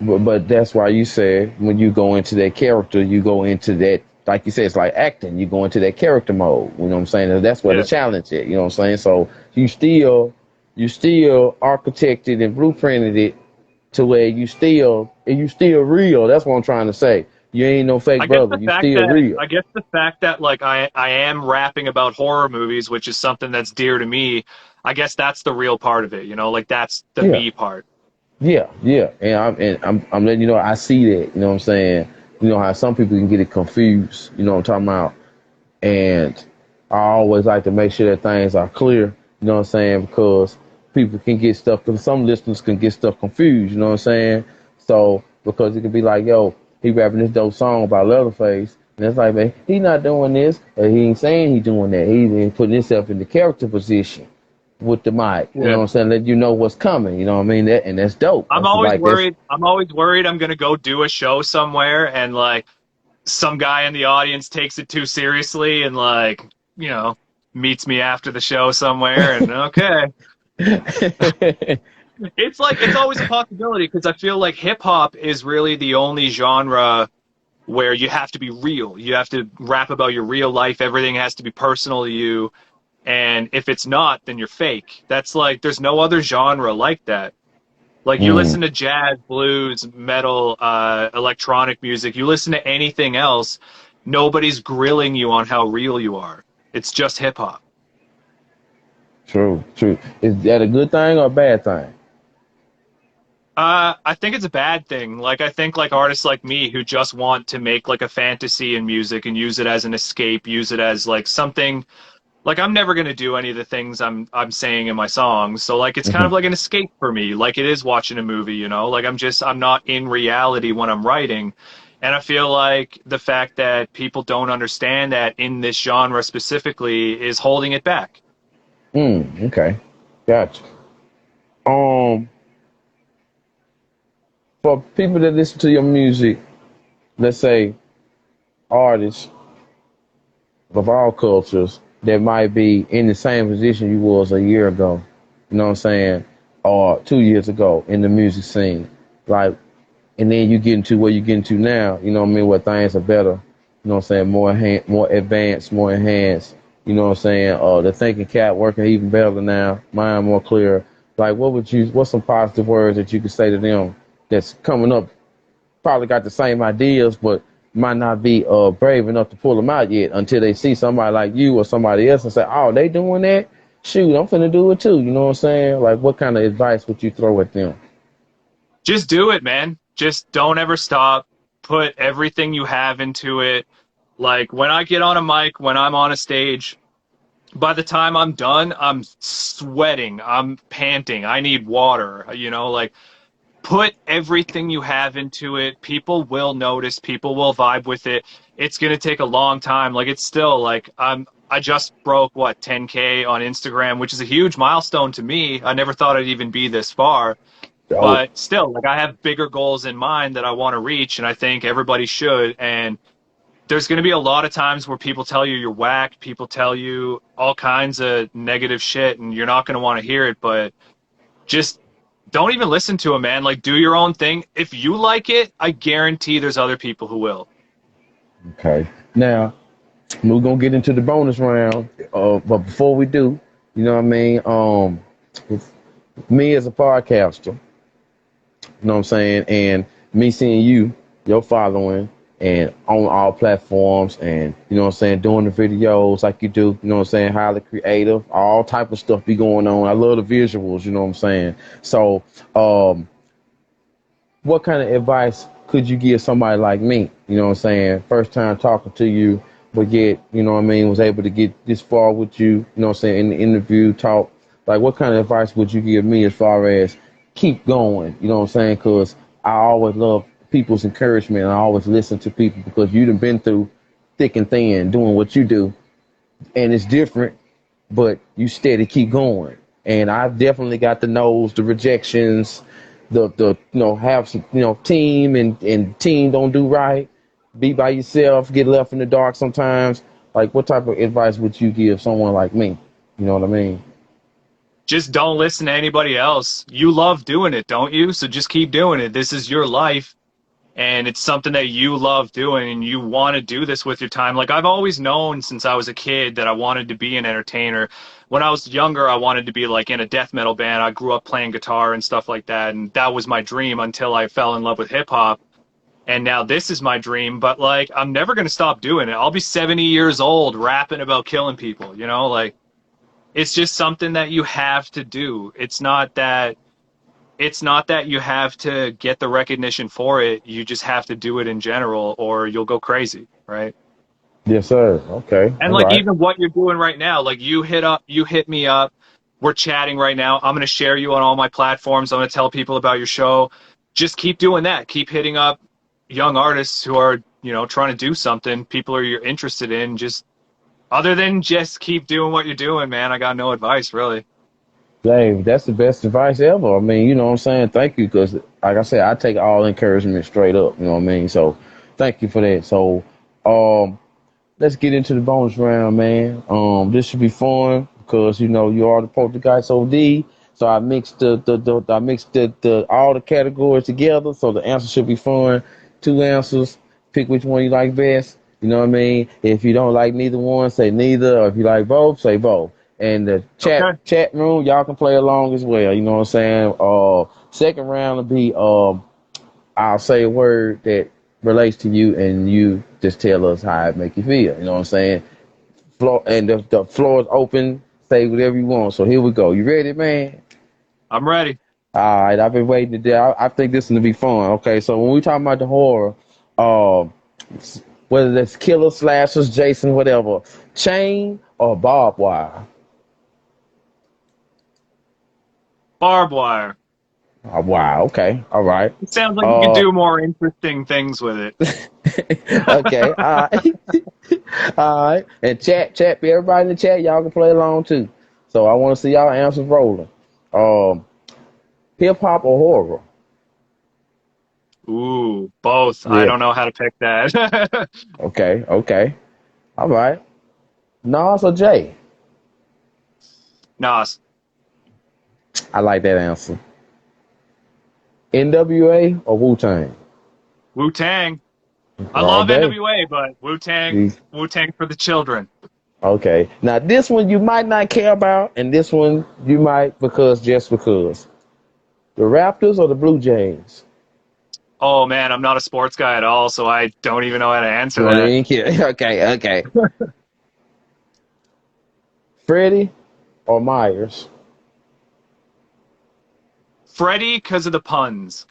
but that's why you said when you go into that character, you go into that, like you said, it's like acting. You go into that character mode. You know what I'm saying? And that's where the Yeah. challenge is. You know what I'm saying? So you still architected and blueprinted it to where you still real. That's what I'm trying to say. You ain't no fake brother. You still real. I guess the fact that like I am rapping about horror movies, which is something that's dear to me, I guess that's the real part of it, Like that's the Yeah. me part. Yeah, yeah, and I'm letting you know I see that. You know what I'm saying? You know how some people can get it confused. You know what I'm talking about? And I always like to make sure that things are clear. You know what I'm saying? Because people can get stuff. Because some listeners can get stuff confused. You know what I'm saying? So because it could be like, yo, he rapping this dope song about Leatherface, And it's like, man, he not doing this, or he ain't saying he doing that. He ain't putting himself in the character position with the mic. You know Yeah. what I'm saying? Let you know what's coming. You know what I mean? That, and that's dope. I'm That's always like that's worried. I'm always worried I'm gonna go do a show somewhere and like some guy in the audience takes it too seriously and like, you know, meets me after the show somewhere and okay. It's like it's always a possibility because I feel like hip hop is really the only genre where you have to be real. You have to rap about your real life. Everything has to be personal to you. And if it's not, then you're fake. That's like there's no other genre like that. Like you mm, listen to jazz, blues, metal, electronic music, you listen to anything else, nobody's grilling you on how real you are. It's just hip hop. true, true. Is that a good thing or a bad thing? I think it's a bad thing. Like I think like artists like me who just want to make like a fantasy in music and use it as an escape, use it as like something like I'm never gonna do any of the things I'm saying in my songs. So like it's kind Hmm. of like an escape for me. Like it is watching a movie, you know? Like I'm not in reality when I'm writing. And I feel like the fact that people don't understand that in this genre specifically is holding it back. Okay, gotcha. Um, for people that listen to your music, let's say artists of all cultures that might be in the same position you was a year ago, you know what I'm saying, or 2 years ago in the music scene, like, and then you get into where you get into now, you know what I mean, where things are better, you know what I'm saying, more advanced, more enhanced, you know what I'm saying, the thinking cap working even better now, mind more clear. Like, what's some positive words that you could say to them that's coming up, probably got the same ideas, but might not be brave enough to pull them out yet until they see somebody like you or somebody else and say, "Oh, they doing that? Shoot, I'm finna do it too." You know what I'm saying? Like, what kind of advice would you throw at them? Just do it, man. Just don't ever stop. Put everything you have into it. Like when I get on a mic, when I'm on a stage, by the time I'm done, I'm sweating, I'm panting, I need water, you know, like put everything you have into it. People will notice, people will vibe with it. It's going to take a long time. Like it's still like I just broke what 10K on Instagram, which is a huge milestone to me. I never thought I'd even be this far, Oh, but still like I have bigger goals in mind that I want to reach and I think everybody should and there's going to be a lot of times where people tell you you're whack, people tell you all kinds of negative shit and you're not going to want to hear it, but just don't even listen to them, man. Like do your own thing. If you like it, I guarantee there's other people who will. okay. Now we're gonna get into the bonus round, but before we do, you know what I mean? Me as a podcaster, you know what I'm saying? And me seeing you, your following, and on all platforms, and you know what I'm saying, doing the videos like you do, you know what I'm saying, highly creative, all type of stuff be going on. I love the visuals, you know what I'm saying. So, what kind of advice could you give somebody like me? You know what I'm saying? First time talking to you, but yet, you know what I mean, was able to get this far with you, you know what I'm saying, in the interview, talk. Like, what kind of advice would you give me as far as keep going? You know what I'm saying? Because I always love people's encouragement and I always listen to people because you done been through thick and thin doing what you do. And it's different, but you steady keep going. And I've definitely got the no's, the rejections, the have some team and team don't do right, be by yourself, get left in the dark sometimes. Like, what type of advice would you give someone like me? You know what I mean? Just don't listen to anybody else. You love doing it, don't you? So just keep doing it. This is your life and it's something that you love doing and you want to do this with your time. Like I've always known since I was a kid that I wanted to be an entertainer. When I was younger, I wanted to be like in a death metal band. I grew up playing guitar and stuff like that, and that was my dream until I fell in love with hip hop. And now this is my dream, but like I'm never going to stop doing it. I'll be 70 years old rapping about killing people, you know? Like it's just something that you have to do. It's not that you have to get the recognition for it. You just have to do it in general or you'll go crazy, right? Yes, sir. Okay. And All like right. even what you're doing right now, like you hit me up, we're chatting right now. I'm going to share you on all my platforms. I'm going to tell people about your show. Just keep doing that. Keep hitting up young artists who are trying to do something people are you're interested in, just other than just keep doing what you're doing, man. I got no advice really. Dave, that's the best advice ever. I mean, you know what I'm saying? Thank you, because like I said, I take all encouragement straight up. You know what I mean? So, thank you for that. So, um, let's get into the bonus round, man. This should be fun because you are the poltergeist OD. So I mixed the all the categories together. So the answer should be fun. Two answers. Pick which one you like best. You know what I mean? If you don't like neither one, say neither. Or if you like both, say both. And the chat Okay. chat room, y'all can play along as well. You know what I'm saying? Second round will be I'll say a word that relates to you, and you just tell us how it make you feel. You know what I'm saying? Floor and the floor is open. Say whatever you want. So here we go. You ready, man? I'm ready. All right. I've been waiting to do. I think this is gonna be fun. Okay. So when we talking about the horror, uh, whether that's killer, slashers, Jason, whatever, chain or barbed wire. Barbed wire. Oh, wow. Okay. All right. It sounds like you could Uh. do more interesting things with it. Okay. All right. All right. And chat. Everybody in the chat, y'all can play along too. So I want to see y'all answers rolling. Um, hip hop or horror? Ooh, both. I Yeah. don't know how to pick that. Okay. Okay. All right. Nas or Jay? Nas. I like that answer. NWA or Wu Tang? Wu Tang. I All love day. NWA, but Wu Tang for the children. Okay. Now this one you might not care about, and this one you might just because. The Raptors or the Blue Jays? Oh man, I'm not a sports guy at all, so I don't even know how to answer Don't that. even care. Okay. Okay. Freddie or Myers? Freddie, because of the puns.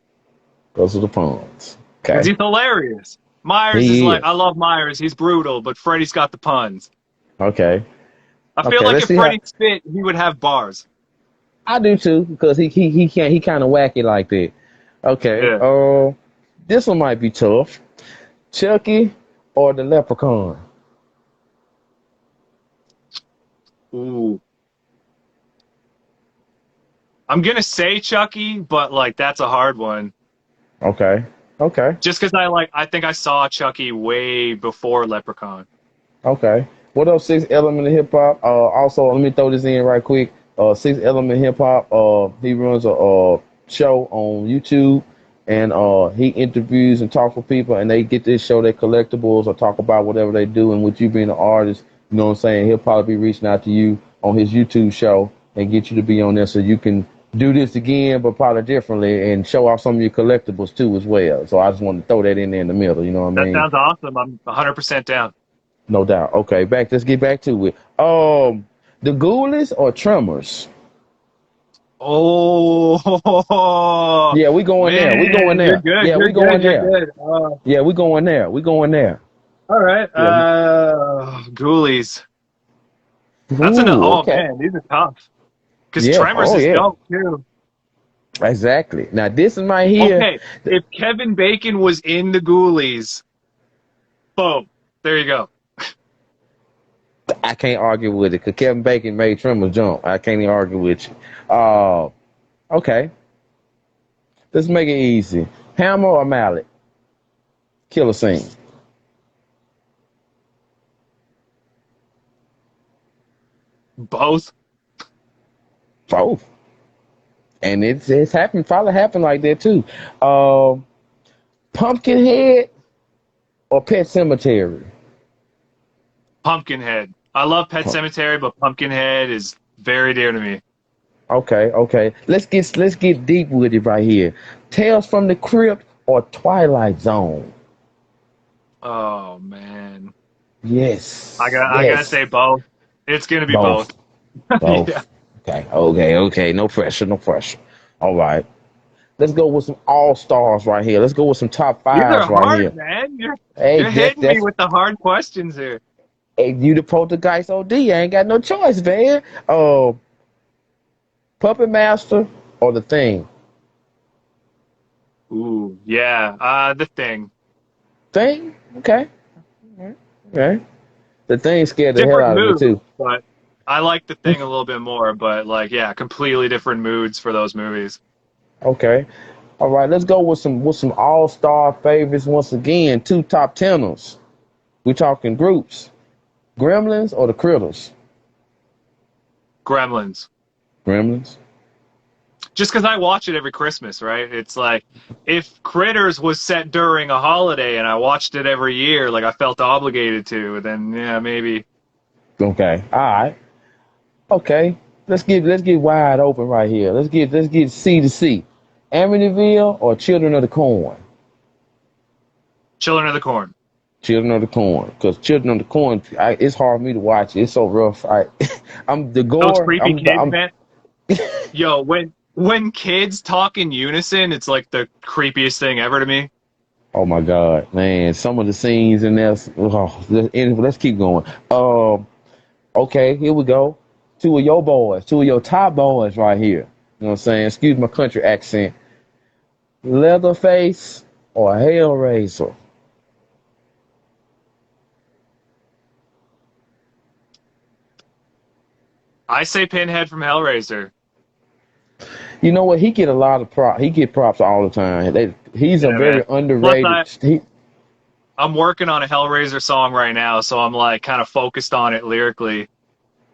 Those are the pawns. Because Okay. he's hilarious. Myers is He like, I is. love Myers. He's brutal, but Freddie's got the puns. Okay. I feel Okay. like Let's if see how Freddie spit, he would have bars. I do too, because he kind of wacky like that. Okay. Yeah. This one might be tough. Chucky or the Leprechaun? Ooh. I'm gonna say Chucky, but like that's a hard one. Okay. Okay. Just because I think I saw Chucky way before Leprechaun. Okay. What up, Six Element of Hip Hop? Also, let me throw this in right quick. Six Element Hip Hop. He runs a show on YouTube, and he interviews and talks with people, and they get to show their collectibles or talk about whatever they do. And with you being an artist, you know what I'm saying? He'll probably be reaching out to you on his YouTube show and get you to be on there so you can do this again, but probably differently, and show off some of your collectibles too as well. So I just want to throw that in there in the middle. You know what I That mean? sounds awesome. I'm 100% down. No doubt. Okay, let's get back to it. The Ghoulies or Tremors? Oh Yeah, we going there. We going man, you're there. good. Yeah, You're we good. going You're there. good. Yeah, we going there. We going there. All right. Yeah. Ghoulies. Ooh, Oh okay. man, these are tough. Because Yeah. Tremors Oh is yeah. dope too. Exactly. Now this is my here. Okay, if Kevin Bacon was in the Ghoulies, boom, there you go. I can't argue with it because Kevin Bacon made Tremors jump. I can't even argue with you. Okay. Let's make it easy. Hammer or mallet? Killer scene. Both. Both. And it's happened. Probably happened like that too. Uh, Pumpkinhead or Pet Cemetery? Pumpkinhead. I love Pet Cemetery, but Pumpkinhead is very dear to me. Okay, okay. Let's get deep with it right here. Tales from the Crypt or Twilight Zone? Oh man, Yes, I gotta yes. say both. It's gonna be both. Both, Yeah, both. Okay, okay, okay. No pressure, no pressure. All right. Let's go with some all stars right here. Let's go with some top these fives are right here. hard, man. Hey, You're that's hitting me that's with the hard questions here. hey, you the poltergeist OD. I ain't got no choice, man. Puppet Master or the Thing? Ooh, yeah. The Thing. Thing? Okay. Okay. The thing scared the hell Different out of me mood, too. but I like the thing a little bit more. But like, yeah, completely different moods for those movies. Okay. All right, let's go with some all-star favorites once again. Two top tenors. We talking groups. Gremlins or the Critters? Gremlins. Gremlins. Just because I watch it every Christmas, right? It's like if Critters was set during a holiday and I watched it every year, like I felt obligated to, then yeah, maybe Okay. All right. Okay. Let's get wide open right here. Let's get C to C. Amityville or Children of the Corn? Children of the Corn. Children of the Corn. Because Children of the Corn, it's hard for me to watch it. It's so rough. I'm the Those gore. creepy kids, man. Yo, when kids talk in unison, it's like the creepiest thing ever to me. Oh my God, man! Some of the scenes in there. Oh, let's keep going. Okay, here we go. Two of your boys, two of your top boys, right here. You know what I'm saying? Excuse my country accent. Leatherface or Hellraiser? I say Pinhead from Hellraiser. You know what? He get a lot of prop. He get props all the time. He's a Yeah, man. very Plus, underrated. I'm working on a Hellraiser song right now, so I'm like kind of focused on it lyrically.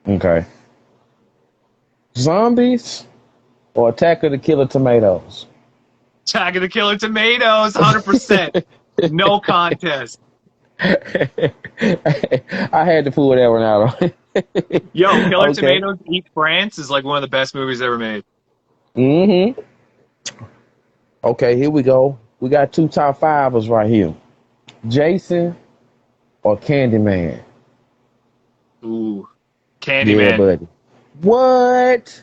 Okay. Zombies or Attack of the Killer Tomatoes? Attack of the Killer Tomatoes, 100%. No contest. I had to pull that one out. Yo, Killer Okay. Tomatoes Eat France is like one of the best movies ever made. Mm-hmm. Okay, here we go. We got two top fivers right here. Jason or Candyman? Ooh, Yeah, Candyman. buddy. What?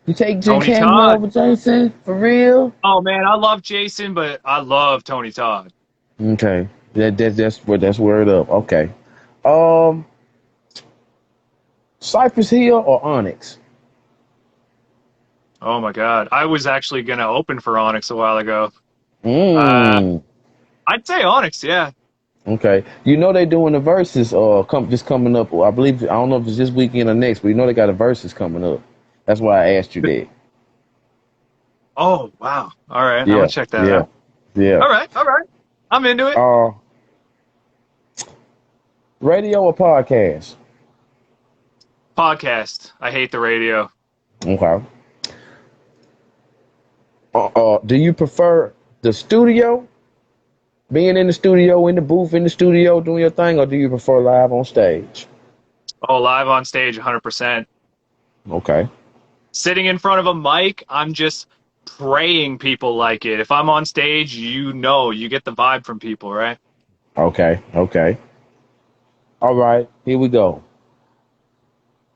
You take Jim Tony Candyman Todd. over Jason? For real? Oh man, I love Jason, but I love Tony Todd. Okay. That's word up. Okay. Um, Cypress Hill or Onyx? Oh my God. I was actually gonna open for Onyx a while ago. Uh, Mmm. I'd say Onyx, yeah. Okay. You know they doing the verses just coming up. I believe I don't know if it's this weekend or next, but you know they got a verses coming up. That's why I asked you that. Oh wow. All right, I'm gonna Yeah, check that yeah, out. yeah. All right. I'm into it. Uh Radio or podcast? Podcast. I hate the radio. Okay. Do you prefer the studio, being in the studio, in the booth, in the studio, doing your thing, or do you prefer live on stage? Oh, live on stage, 100%. Okay. Sitting in front of a mic, I'm just praying people like it. If I'm on stage, you get the vibe from people, right? Okay. Okay. All right. Here we go.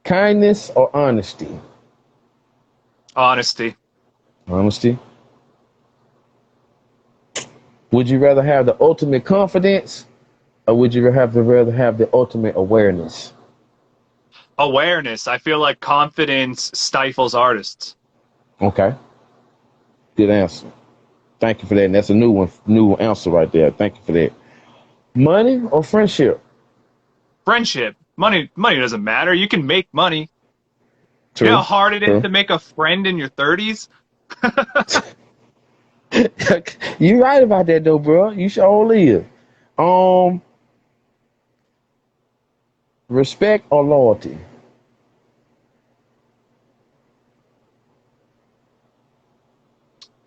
Kindness or honesty? Honesty. Honesty. Would you rather have the ultimate confidence, or would you rather have the ultimate awareness? Awareness. I feel like confidence stifles artists. Okay. Good answer. Thank you for that. And that's a new answer right there. Thank you for that. Money or friendship? Friendship. Money doesn't matter. You can make money. You know how True. hard it is True. to make a friend in your 30s? You right about that though, bro. You sure live. Um, Respect or loyalty?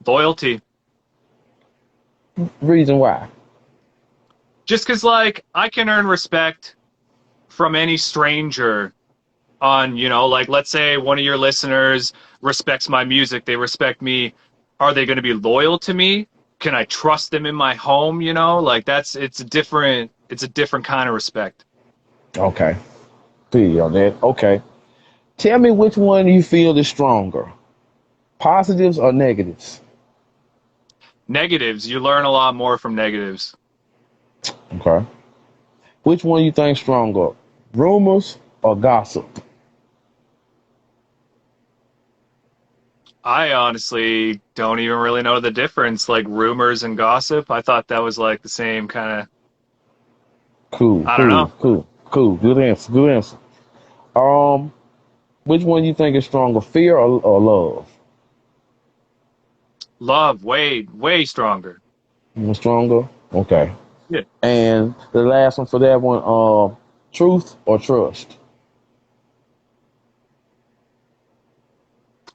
Loyalty. Reason why? Just because, like, I can earn respect from any stranger on, like, let's say one of your listeners respects my music, they respect me. Are they going to be loyal to me? Can I trust them in my home? Like it's a different kind of respect. Okay. Feel you on that. Okay. Tell me which one you feel is stronger, positives or negatives? Negatives, you learn a lot more from negatives. Okay. Which one you think stronger, rumors or gossip? I honestly don't even really know the difference, like rumors and gossip. I thought that was like the same kind of. Cool, I don't cool, know. cool, cool. Good answer. Good answer. Um, which one you think is stronger, fear or love? Love, way stronger. Stronger. Okay. Yeah. And the last one for that one, truth or trust?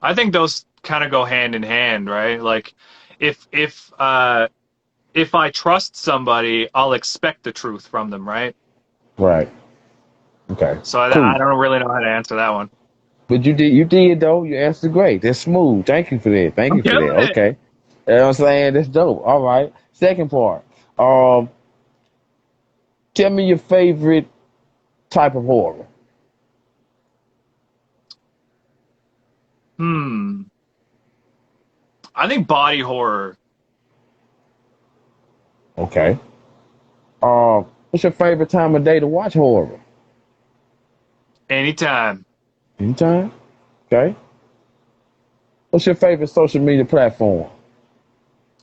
I think those kind of go hand in hand, right? Like if if uh if I trust somebody, I'll expect the truth from them, right? Right. Okay. So I Cool. don't really know how to answer that one. But you did though. You answered great. That's smooth. Thank you for that. Thank I'm you for that. killing it. Okay. You know what I'm saying? That's dope. All right. Second part. Um, tell me your favorite type of horror. Hmm. I think body horror. Okay. What's your favorite time of day to watch horror? Anytime. Anytime. Okay. What's your favorite social media platform?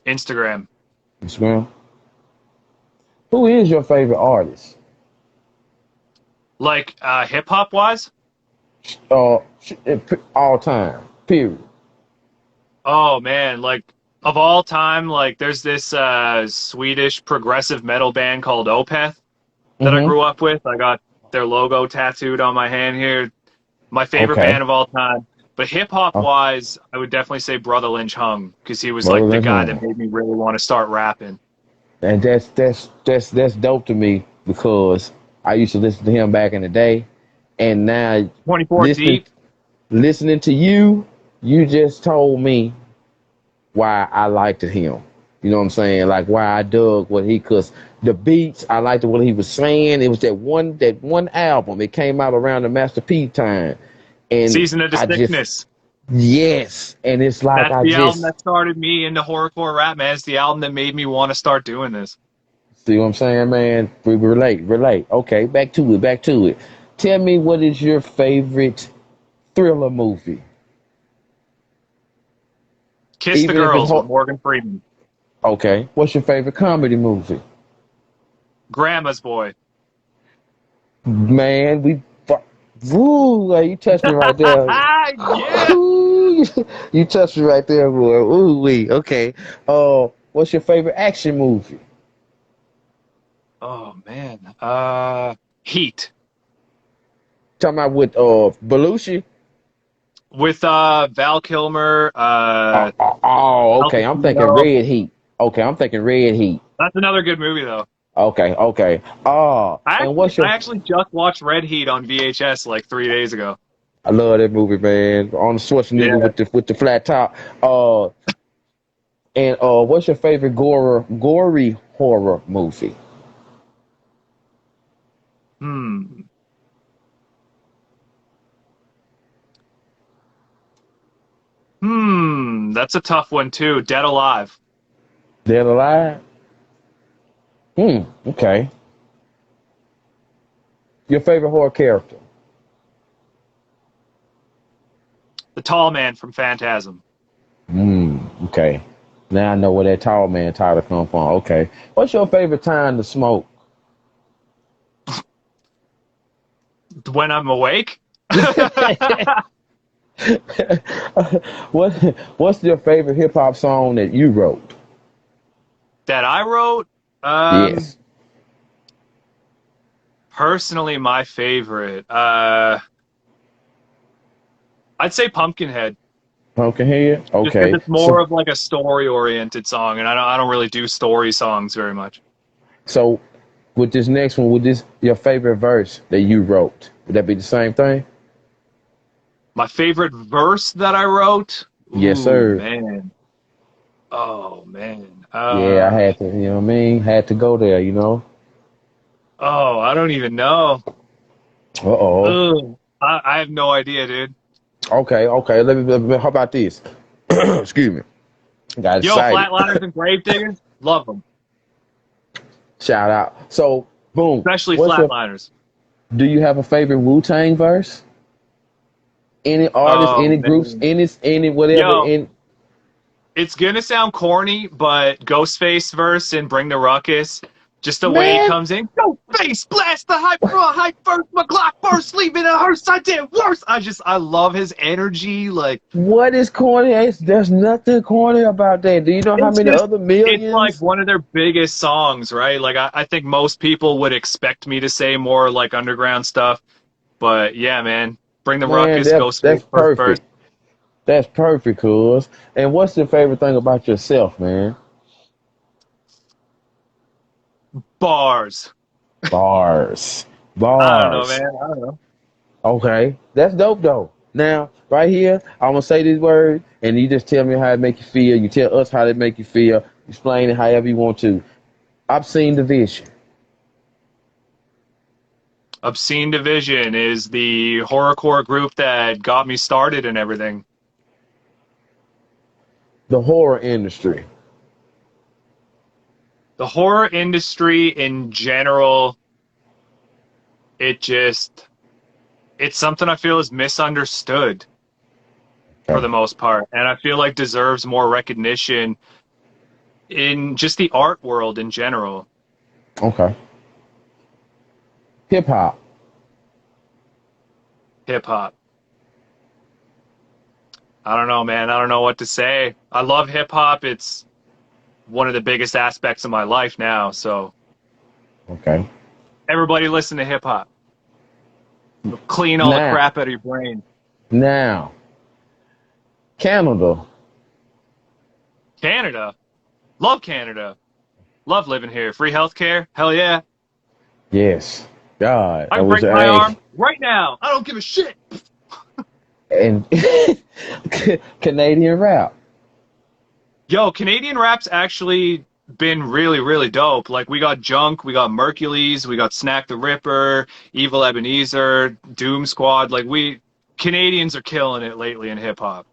Instagram. Instagram. Who is your favorite artist? Like hip hop wise? Uh, all time. Period. Oh man, like of all time, like there's this Swedish progressive metal band called Opeth that I Mm-hmm. grew up with. I got their logo tattooed on my hand here. My favorite Okay. band of all time. But hip hop Uh, wise, I would definitely say Brother Lynch Hung because he was like the Rolling guy that Home. made me really want to start rapping. And that's dope to me because I used to listen to him back in the day, and now 24 listening Deep. listening to you, you just told me why I liked him. You know what I'm saying? Like why I dug what he, cause the beats, I liked what he was saying. It was that one album. It came out around the Master P time, and Season of the I just Sickness. yes, and it's like That's I the album just that started me into horrorcore rap, man. It's the album that made me want to start doing this. see what I'm saying, man. We relate. Okay, back to it. Tell me what is your favorite thriller movie, Kiss the even if it's Girls with hard. Morgan Freeman. Okay, what's your favorite comedy movie? Grandma's Boy. Man, woo, like, you touched me right there. Yeah. You touched me right there, boy. Ooh, wee. Okay. What's your favorite action movie? Oh man. Heat Talking about with Belushi. with Val Kilmer, Al Okay. I'm thinking Pacino. Red Heat. Okay, I'm thinking Red Heat. That's another good movie though. Okay. And what's I your? actually just watched Red Heat on VHS like 3 days ago. I love that movie, man. On the Schwarzenegger Yeah. with the flat top. And what's your favorite gory horror movie? Hmm. That's a tough one too. Dead Alive. Dead Alive. Okay. Your favorite horror character? The Tall Man from Phantasm. Okay. Now I know where that tall man title come from. Okay. What's your favorite time to smoke? When I'm awake. what What's your favorite hip hop song that you wrote? That I wrote. Um, Yes. Personally, my favorite. I'd say Pumpkinhead, Pumpkinhead. just because Okay. it's more So of like a story-oriented song, and I don't really do story songs very much. so with this next one, with this your favorite verse that you wrote, would that be the same thing? My favorite verse that I wrote. Yes, Ooh, sir. man. Oh man. Yeah, I had to. You know what I mean? Had to go there. You know. Oh, I don't even know. Uh-oh. Ugh. I have no idea, dude. Okay. How about this? Excuse me. Got Yo, excited. Flatliners and Gravediggers, love them, Shout out. So, boom. especially What's your? Flatliners. Do you have a favorite Wu Tang verse? Any artists? Oh Any groups? man. Any whatever? Yo, In it's gonna sound corny, but Ghostface verse and Bring the Ruckus, Just the way he Man, comes in, go face blast the hype first, my Glock first, leaving a hearse, I did worse. I love his energy. Like, what is corny? There's nothing corny about that. Do you know how it's many just, other it's like millions? one of their biggest songs, right? Like, I think most people would expect me to say more like underground stuff, but yeah, man, bring the Man, ruckus, go that's space first. perfect. That's perfect, cuz. And what's your favorite thing about yourself, man? Bars. Bars. I don't know, Bars. man. I don't know. Okay. That's dope though. Now, right here, I'm gonna say these words and you just tell me how it make you feel. You tell us how they make you feel. Explain it however you want to. Obscene Division. Obscene Division is the horrorcore group that got me started and everything. The horror industry. The horror industry in general, it just, it's something I feel is misunderstood for Okay. the most part, and I feel like deserves more recognition in just the art world in general. Okay. Hip hop. Hip hop. I don't know, man. I don't know what to say. I love hip hop. It's one of the biggest aspects of my life now. So Okay. everybody listen to hip hop. Clean all the Now, crap out of your brain. now, Canada. Canada. Love Canada. Love living here. Free healthcare. Hell yeah. Yes. God, I I can wish break my I arm right now. I don't give a shit. and Canadian rap. Yo, Canadian rap's actually been really, really dope. Like, we got Junk, we got Mercules, we got Snack the Ripper, Evil Ebenezer, Doom Squad. Like, Canadians are killing it lately in hip hop.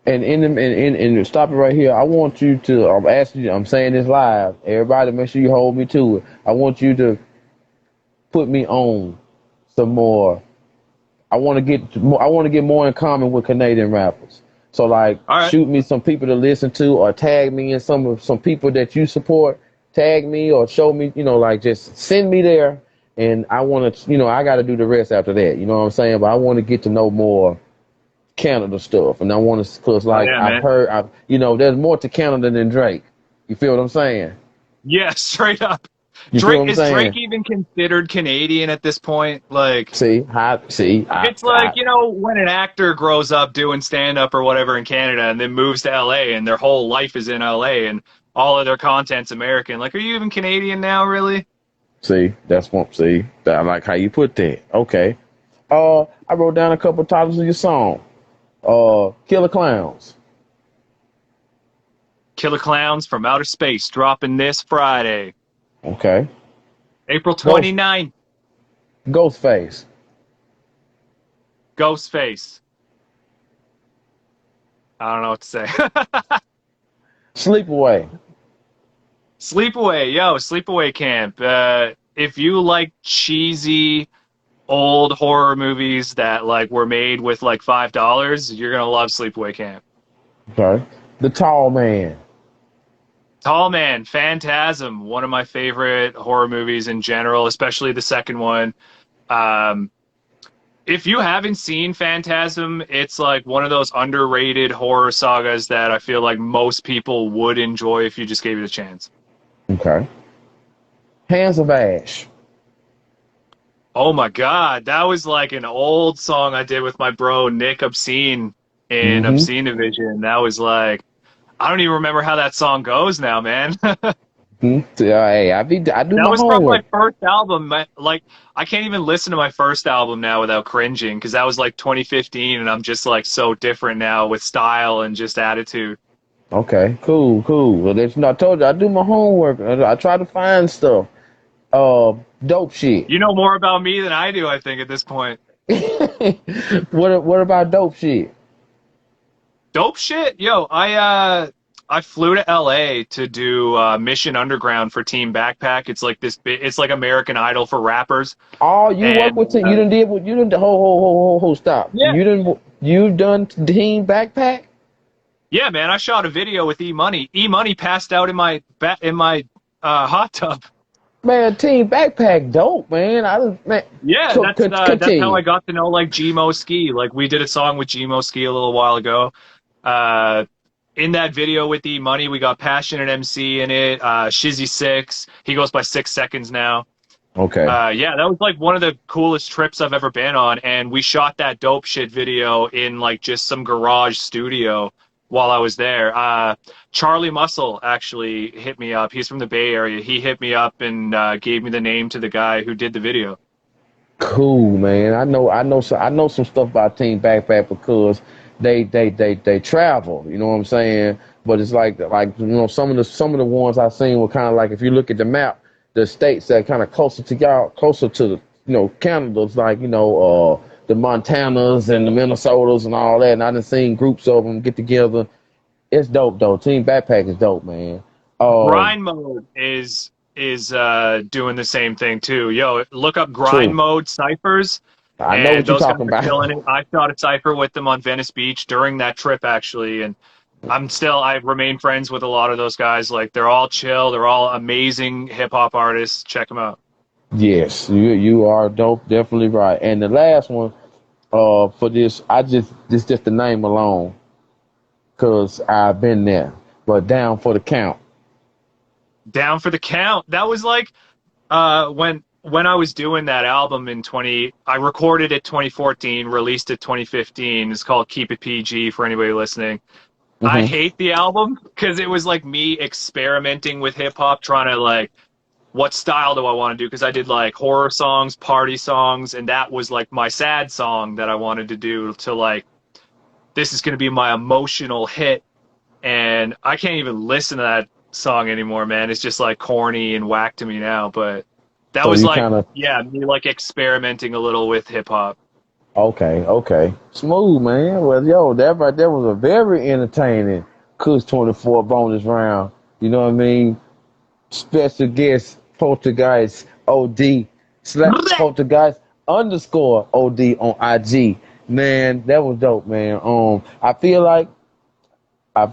And and stop it right here. I want you to. I'm asking you. I'm saying this live. Everybody, make sure you hold me to it. I want you to put me on some more. I want to get more. I want to get more in common with Canadian rappers. So like, All right. shoot me some people to listen to, or tag me in some people that you support. Tag me or show me. Like just send me there, and I want to. I got to do the rest after that. You know what I'm saying? But I want to get to know more Canada stuff, and I want to, cause Oh, like yeah, I've man. heard, there's more to Canada than Drake. You feel what I'm saying? Yeah, straight up. You feel what I'm Is Drake saying? even considered Canadian at this point? Like, See, it's like, when an actor grows up doing stand up or whatever in Canada and then moves to LA and their whole life is in LA and all of their content's American. Like, are you even Canadian now, really? that's what. I like how you put that. Okay. I wrote down a couple titles of your song. Killer Clowns. Killer Clowns from Outer Space dropping this Friday, Okay. April Ghost 29th. Ghostface. Ghostface. I don't know what to say. Sleepaway. Sleepaway, yo, Sleepaway Camp. If you like cheesy old horror movies that like were made with like $5, you're gonna love Sleepaway Camp. Okay. The Tall Man. Tall Man, Phantasm, one of my favorite horror movies in general, especially the second one. Um, if you haven't seen Phantasm, it's like one of those underrated horror sagas that I feel like most people would enjoy if you just gave it a chance. Okay. Hands of Ash. Oh my God, that was like an old song I did with my bro Nick Obscene in Mm-hmm. Obscene Division. That was like, I don't even remember how that song goes now, man. Hey, I do That my was from my homework. first album. Like, I can't even listen to my first album now without cringing because that was like 2015, and I'm just like so different now with style and just attitude. Okay, cool. Well, that's not told you. I do my homework. I try to find stuff. Dope shit. You know more about me than I do, I think, at this point. What about dope shit? Dope shit, yo. I flew to LA to do Mission Underground for Team Backpack. It's like it's like American Idol for rappers, Oh, you work and with you done did what you done. Ho, stop. yeah, You've done Team Backpack. yeah, man. I shot a video with E Money. E Money passed out in my hot tub. Man, Team Backpack, dope, man. I just, man, Yeah, that's how I continue. got to know like Gmo Ski. Like we did a song with Gmo Ski a little while ago. Uh, in that video with E Money, we got Passionate MC in it. Shizzy Six, he goes by 6 seconds now. Okay. Yeah, that was like one of the coolest trips I've ever been on, and we shot that dope shit video in like just some garage studio while I was there. Charlie Muscle actually hit me up. He's from the Bay Area. He hit me up and gave me the name to the guy who did the video. Cool, man. I know some stuff about Team Backpack because they travel. You know what I'm saying? But it's like some of the ones I seen were kind of like if you look at the map, the states that kind of closer to y'all, closer to the Canada's like the Montanas and the Minnesotas and all that. And I done seen groups of them get together. It's dope though. Team Backpack is dope, man. Um, Grind Mode is doing the same thing too. Yo, look up Grind True. Mode ciphers, I know and what you're those guys talking are killing about. it. I shot a cipher with them on Venice Beach during that trip actually, and I remain friends with a lot of those guys. Like they're all chill, they're all amazing hip hop artists. Check them out. Yes, you are dope, definitely right. And the last one, for this, this just the name alone, cause I've been there. But down for the count. Down for the count. That was like when I was doing that album in 20, I recorded it 2014, released it 2015. It's called Keep It PG for anybody listening. I Hmm. hate the album because it was like me experimenting with hip hop, trying to like, what style do I want to do? Because I did like horror songs, party songs, and that was like my sad song that I wanted to do to like, this is going to be my emotional hit. And I can't even listen to that song anymore, man. It's just like corny and whack to me now. But that So was you like, kind of yeah, me like experimenting a little with hip hop. okay, smooth, man. Well, yo, that right there was a very entertaining Kush 24 bonus round. You know what I mean? Special guest Poltergeist OD Poltergeist underscore OD on IG. Man, that was dope, man. I feel like I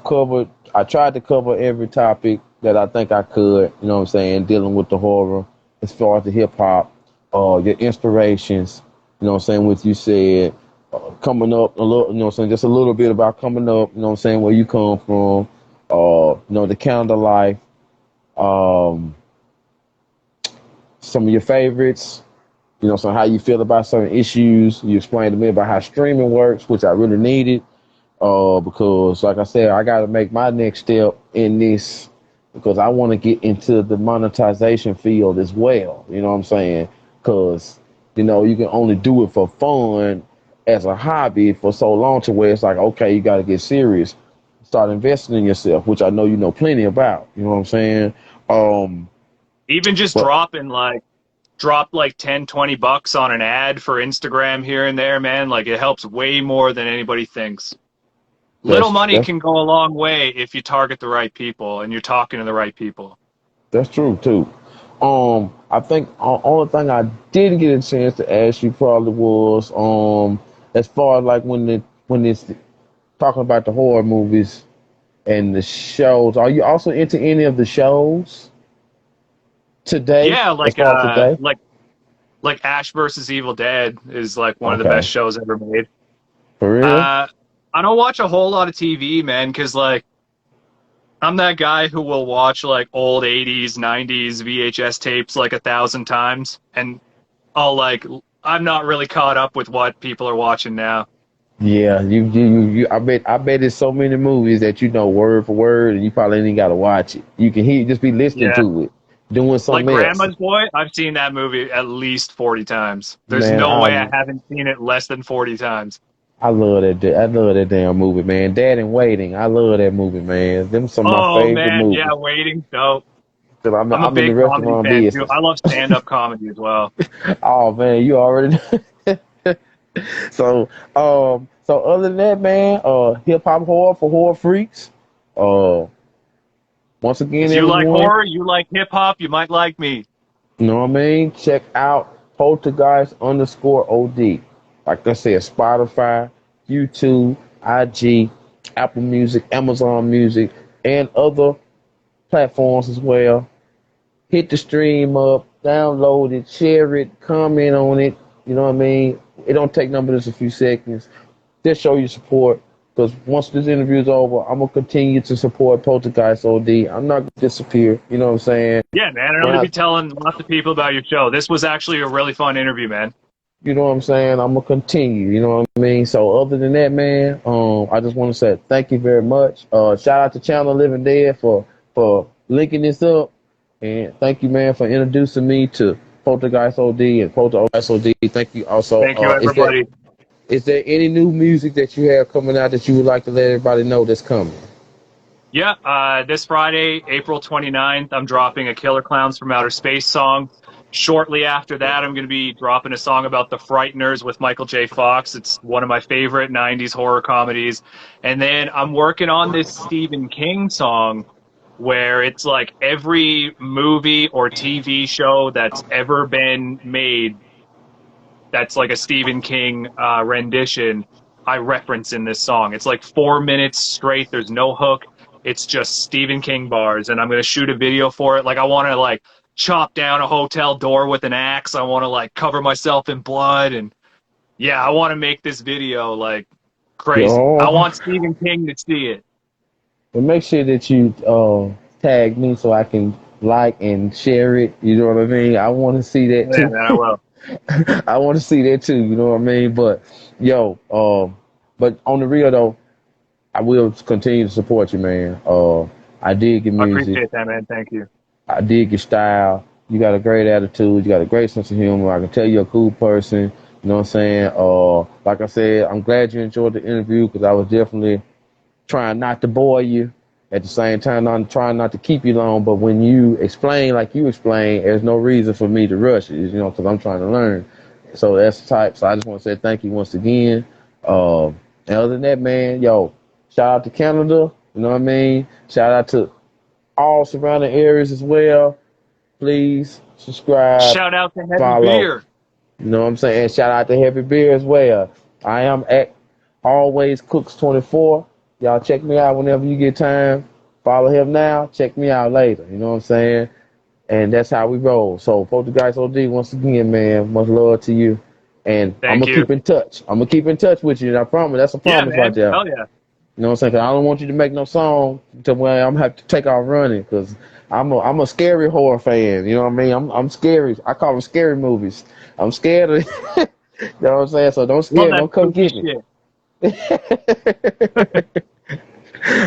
tried to cover every topic that I think I could, you know what I'm saying, dealing with the horror, as far as the hip hop, your inspirations, you know what I'm saying, what you said, coming up a little, you know what I'm saying, just a little bit about coming up, you know what I'm saying, where you come from, the calendar life, um, some of your favorites, so how you feel about certain issues. You explained to me about how streaming works, which I really needed. Because like I said, I got to make my next step in this because I want to get into the monetization field as well. You know what I'm saying? Because you can only do it for fun as a hobby for so long to where it's like, okay, you got to get serious, start investing in yourself, which I know you know plenty about. You know what I'm saying? Um, Even just but drop like 10, $20 on an ad for Instagram here and there, man. Like it helps way more than anybody thinks. Little money that's can go a long way if you target the right people and you're talking to the right people. That's true too. I think only thing I didn't get a chance to ask you probably was as far as like when it's talking about the horror movies and the shows. Are you also into any of the shows today? Yeah, As far as today? like Ash versus Evil Dead is like one of the best Okay, shows ever made. for real? Uh, I don't watch a whole lot of TV, man, because like I'm that guy who will watch like old 80s, 90s VHS tapes like 1,000 times, and I'm not really caught up with what people are watching now. Yeah, you. I bet there's so many movies that you know word for word, and you probably ain't got to watch it. You can hear, just be listening Yeah. to it, doing Like something else. Grandma's Boy, I've seen that movie at least 40 times. There's Man, no way I haven't seen it less than 40 times. I love that. I love that damn movie, man. Dad in Waiting. I love that movie, man. Them some of my Oh favorite man, yeah, movies. Waiting. Dope. Cause I'm a I'm in the big comedy restaurant fan too. business. I love stand-up comedy as well. Oh man, you already. So other than that, man, hip hop horror for horror freaks. Uh, once again, If you like everyone, horror, you like hip hop, you might like me. you know what I mean. Check out Poltergeist underscore OD. Like I said, Spotify, YouTube, IG, Apple Music, Amazon Music, and other platforms as well. hit the stream up, download it, share it, comment on it. You know what I mean? It don't take nothing but just a few seconds. Just show your support. Because once this interview is over, I'm gonna continue to support Poltergeist OD. I'm not gonna disappear. You know what I'm saying? Yeah, man. And I'm And going to I, be telling lots of people about your show. This was actually a really fun interview, man. you know what I'm saying? I'm gonna continue. You know what I mean? So other than that, man, I just want to say thank you very much. Shout out to Channel Living Dead for linking this up, and thank you, man, for introducing me to Poltergeist OD and Poltergeist OD. Thank you also. Thank you, Is there everybody. is there any new music that you have coming out that you would like to let everybody know that's coming? Yeah, this Friday, April 29th, I'm dropping a Killer Clowns from Outer Space song. Shortly after that, I'm going to be dropping a song about The Frighteners with Michael J. Fox. It's one of my favorite 90s horror comedies. And then I'm working on this Stephen King song where it's like every movie or TV show that's ever been made that's like a Stephen King rendition I reference in this song. It's like 4 minutes straight. There's no hook. It's just Stephen King bars, and I'm gonna shoot a video for it. Like I want to like chop down a hotel door with an axe. I want to like cover myself in blood, and yeah, I want to make this video like crazy. I Yo, want Stephen King to see it. but make sure that you tag me so I can like and share it. You know what I mean? I want to see that Yeah, too. man, I will. I want to see that too. You know what I mean? But yo, but on the real though, I will continue to support you, man. I dig your I music. appreciate that, man. Thank you. I dig your style. You got a great attitude. You got a great sense of humor. I can tell you're a cool person. You know what I'm saying? Like I said, I'm glad you enjoyed the interview because I was definitely trying not to bore you. At the same time, I'm trying not to keep you long. But when you explain like you explain, there's no reason for me to rush it. You know, because I'm trying to learn. So that's the type. So I just want to say thank you once again. And other than that, man, yo, shout out to Canada. You know what I mean? Shout out to all surrounding areas as well. Please subscribe, Shout out to Heavy follow. Beer. You know what I'm saying? Shout out to Heavy Beer as well. I am at Always Cooks 24. Y'all check me out whenever you get time. Follow him now. Check me out later. You know what I'm saying? And that's how we roll. So, Poltergeist OD, once again, man, much love to you. And I'm Thank gonna you. keep in touch. I'm gonna keep in touch with you. And I promise. That's a Yeah, promise right man. there. Hell yeah. You know what I'm saying? 'Cause I don't want you to make no song to where I'm gonna have to take off running. Cause I'm a scary horror fan. You know what I mean? I'm scary. I call them scary movies. I'm scared of. You know what I'm saying? So don't Love scare. that Don't come spooky get me. shit.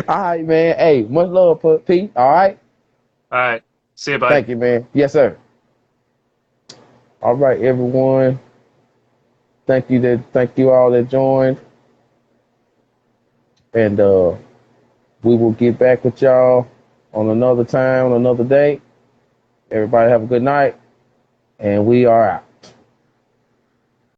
All right, man. Hey, much love, Pete. All right. All right. See you, bud. Thank you, man. Yes, sir. All right, everyone. Thank you all that joined, and we will get back with y'all on another time, on another day. Everybody have a good night, and we are out.